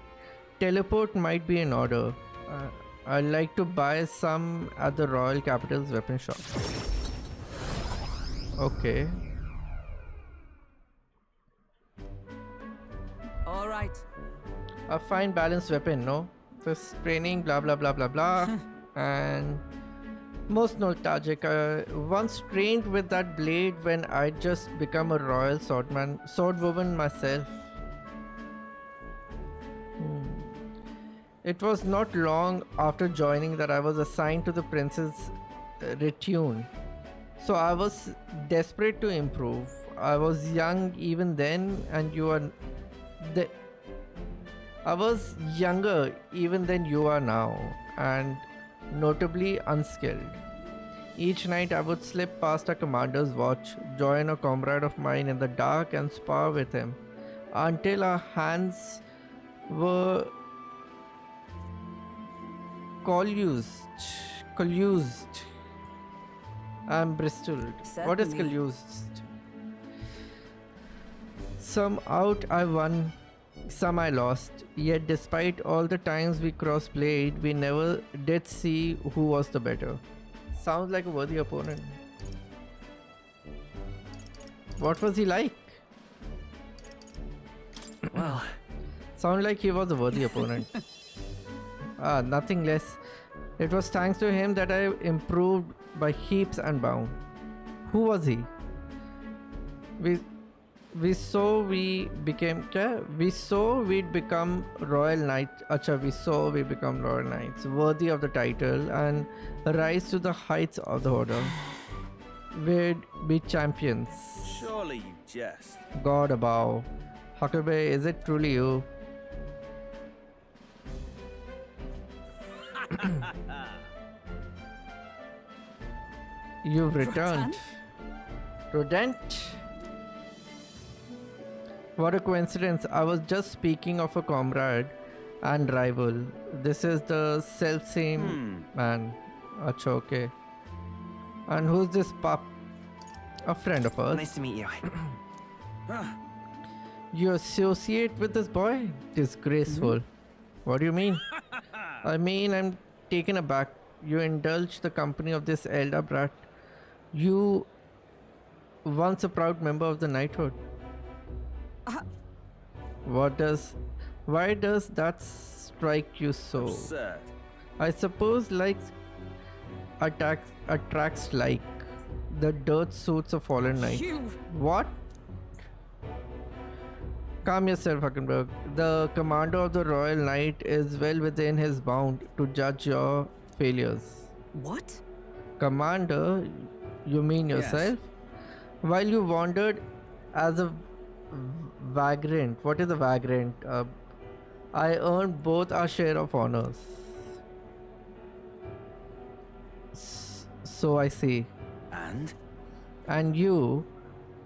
teleport might be in order. I'd like to buy some at the Royal Capital's weapon shop. Okay. All right. A fine balanced weapon, no? This training, blah blah blah blah blah. And most nostalgic. Once trained with that blade when I just become a royal swordwoman myself. It was not long after joining that I was assigned to the prince's retinue. So I was desperate to improve. I was young even then, and you are I was younger even than you are now, and notably unskilled. Each night I would slip past a commander's watch, join a comrade of mine in the dark and spar with him, until our hands were collused. I'm bristled. What is Certainly. collused? Some out I won, some I lost. Yet despite all the times we crossed blade, we never did see who was the better. Sounds like a worthy opponent. What was he like? Well, Sound like he was a worthy opponent. Nothing less. It was thanks to him that I improved by heaps and bound. Who was he? We saw we'd become royal knights. We saw we become royal knights, worthy of the title and rise to the heights of the order. We'd be champions. surely you jest. God above. Huckleberry, is it truly you? You've returned. Rodent? What a coincidence. I was just speaking of a comrade and rival. This is the self-same man. Acha, okay. And who's this pup? A friend of ours. Nice to meet you. You associate with this boy? Disgraceful. What do you mean? I mean, I'm taken aback. You indulge the company of this elder brat. You once a proud member of the knighthood. Why does that strike you so? Absurd. I suppose like attracts like the dirt suits of fallen knight. What? Calm yourself, Huckenberg. The commander of the Royal Knight is well within his bound to judge your failures. What? Commander? You mean yourself? While you wandered as a vagrant. What is a vagrant? I earned both our share of honors. So I see. And you?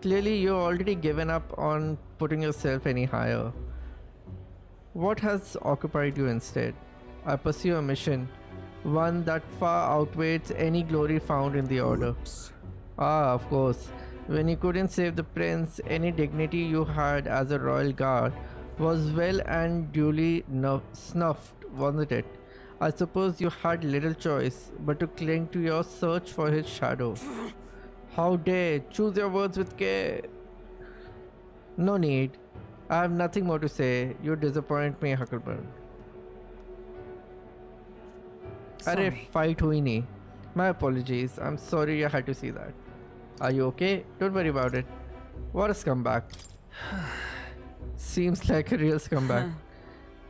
Clearly you're already given up on putting yourself any higher. What has occupied you instead? I pursue a mission, one that far outweighs any glory found in the order. Of course. When you couldn't save the prince, any dignity you had as a royal guard was well and duly snuffed, wasn't it? I suppose you had little choice but to cling to your search for his shadow. How dare! Choose your words with care. No need. I have nothing more to say. You disappoint me, Huckleberry. Arre, fight hui nahi. My apologies. I'm sorry you had to see that. Are you okay? Don't worry about it. What a scumbag. Seems like a real scumbag.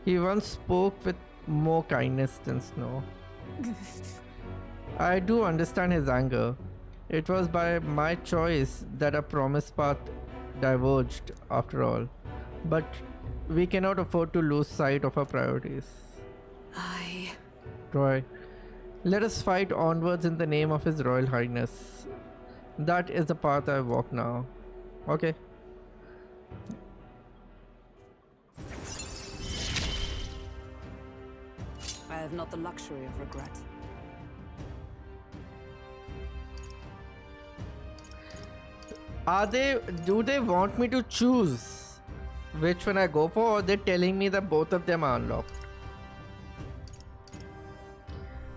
He once spoke with more kindness than Snow. I do understand his anger. It was by my choice that a promised path diverged after all, but we cannot afford to lose sight of our priorities. Troy, let us fight onwards in the name of His Royal Highness. That is the path I walk now. Okay. I have not the luxury of regret. Do they want me to choose which one I go for, or they're telling me that both of them are unlocked?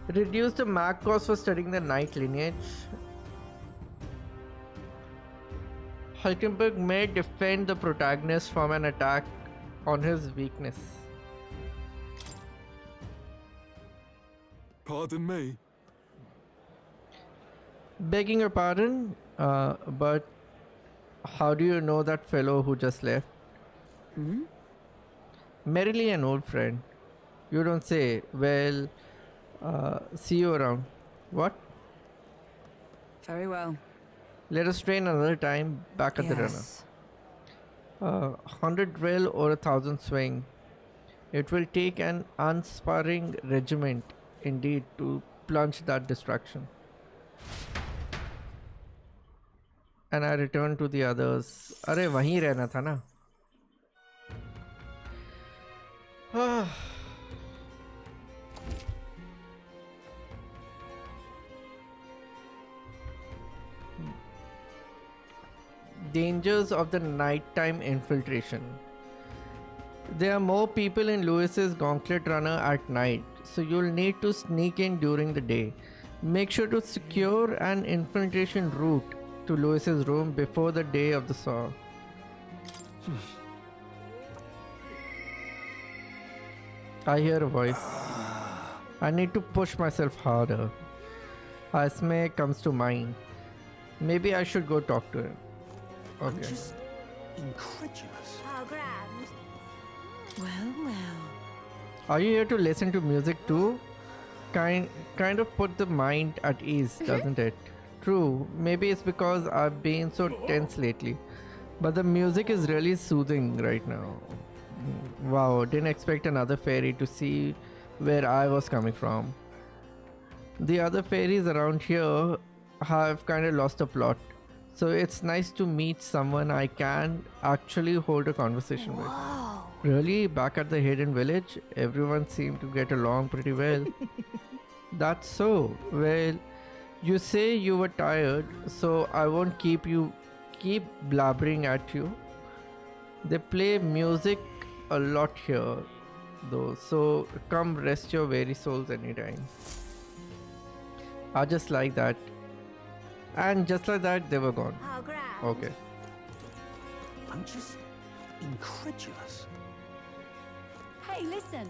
Reduce the mag cost for studying the knight lineage. Hulkenberg may defend the protagonist from an attack on his weakness. Pardon me. Begging your pardon, but how do you know that fellow who just left? Merrily an old friend. You don't say. Well, see you around. What? Very well. Let us train another time back at the runner. 100 drill or 1,000 swing. It will take an unsparing regiment indeed to plunge that distraction. And I return to the others. अरे वहीं रहना था ना. Dangers of the nighttime infiltration. There are more people in Lewis's gauntlet runner at night, so you'll need to sneak in during the day. Make sure to secure an infiltration route to Lewis's room before the day of the saw. I hear a voice. I need to push myself harder. Asme comes to mind. Maybe I should go talk to him. Okay. I'm just incredulous. How grand. Well. Are you here to listen to music too? Kind of put the mind at ease, doesn't it? True, maybe it's because I've been so tense lately. But the music is really soothing right now. Wow, didn't expect another fairy to see where I was coming from. The other fairies around here have kind of lost the plot. So it's nice to meet someone I can actually hold a conversation with. Really? Back at the hidden village, everyone seemed to get along pretty well. That's so. Well, you say you were tired, so I won't keep blabbering at you. They play music a lot here, though, so come rest your weary souls anytime. I just like that. And just like that, they were gone. How grand. Okay. I'm just incredulous. Hey, listen.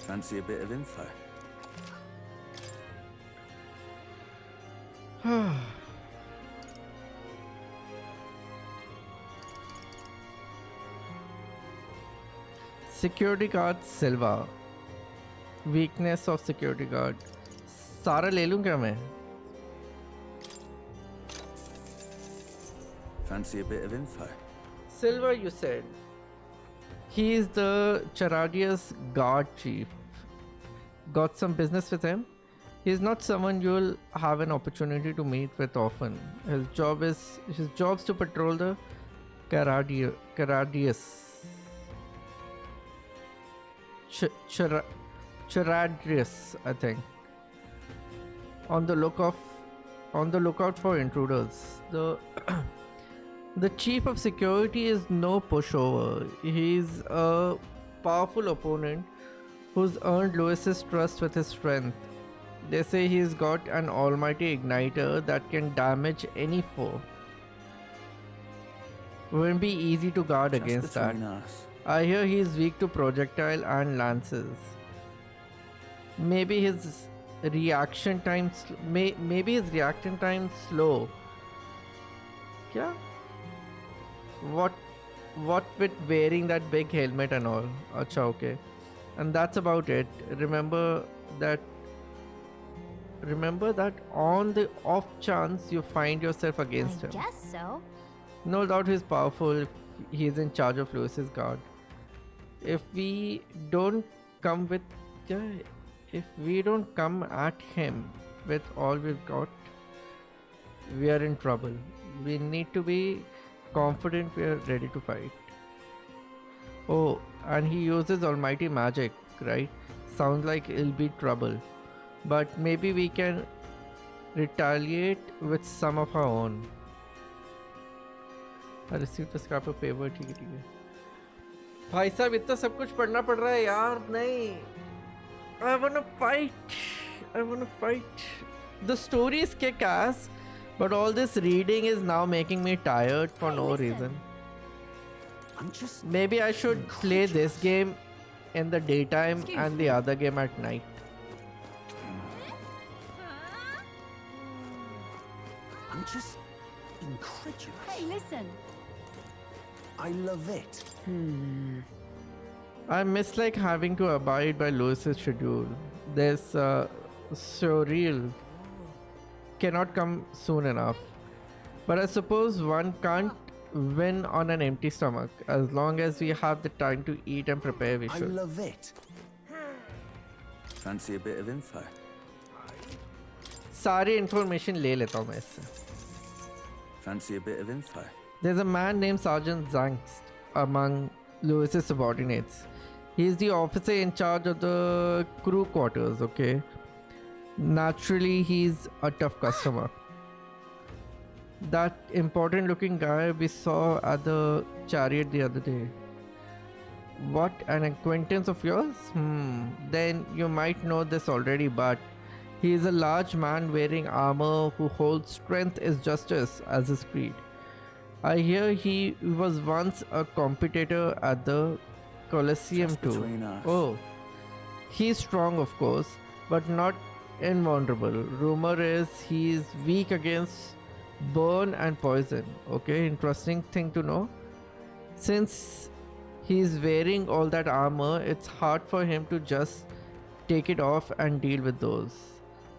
Fancy a bit of info? Security guard Silva. Weakness of security guard. सारा ले लूं क्या मैं? Fancy a bit of info? Silva, you said. He is the Charadia's guard chief. Got some business with him? He is not someone you'll have an opportunity to meet with often. His job's to patrol the Charadius. Charadrius, I think. On the lookout for intruders. The chief of security is no pushover. He's a powerful opponent who's earned Lewis's trust with his strength. They say he's got an almighty igniter that can damage any foe. Wouldn't be easy to guard against that. I hear he's weak to projectile and lances. Maybe his reaction time slow. Yeah. What with wearing that big helmet and all? Acha, okay. And that's about it. Remember that on the off chance you find yourself against him. I guess so. No doubt he's powerful. He's in charge of Lewis's guard. If we don't come with, if we don't come at him with all we've got, we are in trouble. We need to be confident we are ready to fight. Oh, and he uses almighty magic, right? Sounds like it'll be trouble. But maybe we can retaliate with some of our own. I received a scrap of paper. ठीक है भाई साहब इतना सब कुछ पढ़ना पड़ रहा है यार नहीं I wanna fight. The story is kick-ass, but all this reading is now making me tired for no reason. Maybe I should play this game in the daytime and the other game at night. I'm just incredulous. Hey, listen. I love it. I miss like having to abide by Lewis's schedule. This surreal cannot come soon enough. But I suppose one can't win on an empty stomach. As long as we have the time to eat and prepare, we should. I love it. Fancy a bit of info? सारी information ले लेता हूँ मैं इससे. Fancy a bit of info? There's a man named Sergeant Zangst among Lewis's subordinates. He's the officer in charge of the crew quarters, okay? Naturally, he's a tough customer. That important looking guy we saw at the chariot the other day. What, an acquaintance of yours? Then you might know this already, but he is a large man wearing armor who holds strength is justice as his creed. I hear he was once a competitor at the Colosseum too. Oh, he's strong of course, but not invulnerable. Rumor is he's weak against burn and poison. Okay, interesting thing to know. Since he's wearing all that armor, it's hard for him to just take it off and deal with those.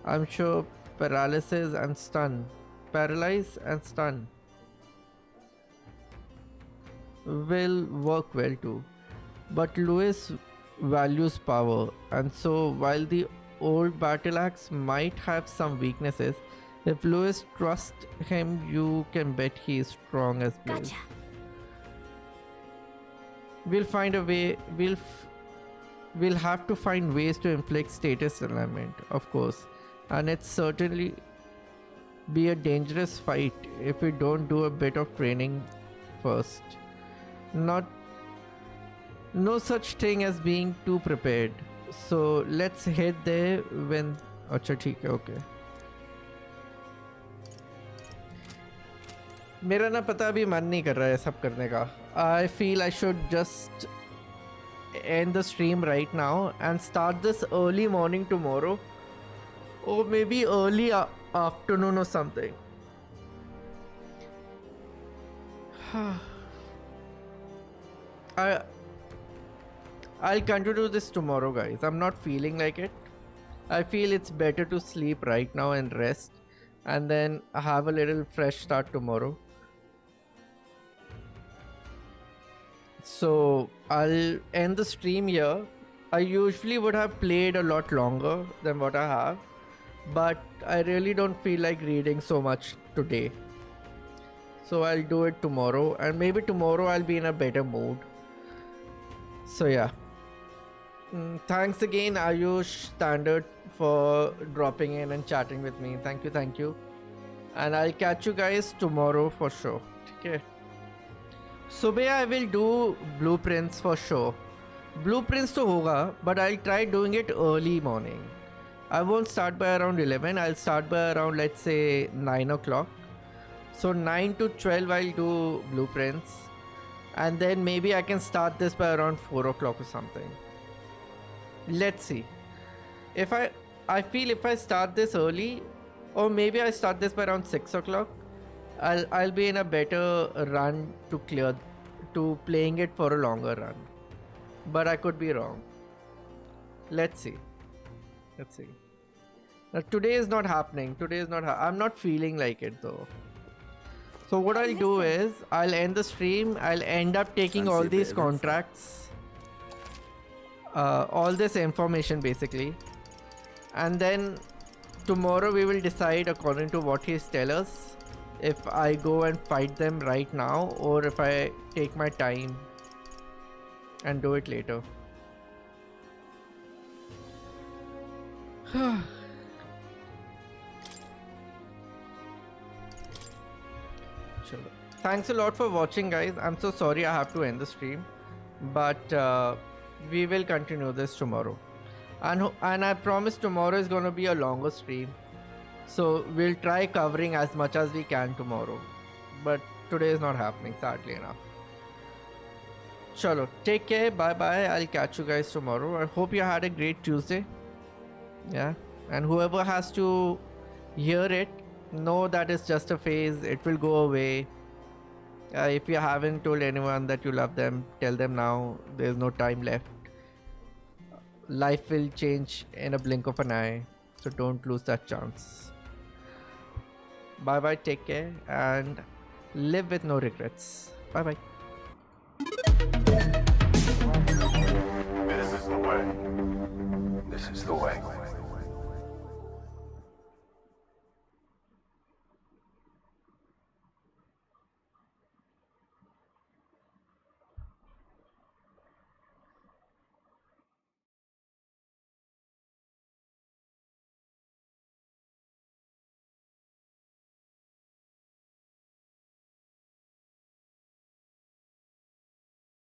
I'm sure paralyze and stun will work well too. But Lewis values power, and so while the old battle axe might have some weaknesses, if Lewis trusts him, you can bet he is strong as Blaze. Gotcha. We'll find a way. We'll have to find ways to inflict status alignment, of course, and it's certainly be a dangerous fight if we don't do a bit of training first. No such thing as being too prepared. So let's head there when. अच्छा ठीक है, okay. मेरा ना पता अभी मन नहीं कर रहा है सब करने का. I feel I should just end the stream right now and start this early morning tomorrow, or maybe early afternoon or something. I'll continue this tomorrow, guys. I'm not feeling like it. I feel it's better to sleep right now and rest, and then have a little fresh start tomorrow. So I'll end the stream here. I usually would have played a lot longer than what I have, but I really don't feel like reading so much today. So I'll do it tomorrow, and maybe tomorrow I'll be in a better mood. So yeah. Thanks again, Ayush Standard, for dropping in and chatting with me. Thank you. And I'll catch you guys tomorrow for sure. Okay. Subah I will do blueprints for sure. Blueprints to hoga, but I'll try doing it early morning. I won't start by around 11. I'll start by around, let's say, 9 o'clock. So 9 to 12 I'll do blueprints. And then maybe I can start this by around 4 o'clock or something. Let's see. If I feel if I start this early, or maybe I start this by around 6 o'clock, I'll be in a better run to playing it for a longer run. But I could be wrong. Let's see. Now, today is not happening. I'm not feeling like it though. So what I'll do is I'll end the stream. I'll end up taking Fancy all a bit these of info. contracts, all this information basically, and then tomorrow we will decide according to what he's tell us if I go and fight them right now or if I take my time and do it later. Thanks a lot for watching, guys. I'm so sorry I have to end the stream, but we will continue this tomorrow, and I promise tomorrow is going to be a longer stream, so we'll try covering as much as we can tomorrow, but today is not happening, sadly enough. Chalo, take care, bye bye. I'll catch you guys tomorrow. I hope you had a great Tuesday. Yeah, and whoever has to hear it, know that it's just a phase. It will go away. If you haven't told anyone that you love them, tell them now. There's no time left. Life will change in a blink of an eye, so don't lose that chance. Bye bye, take care, and live with no regrets. Bye bye. This is the way. This is the way.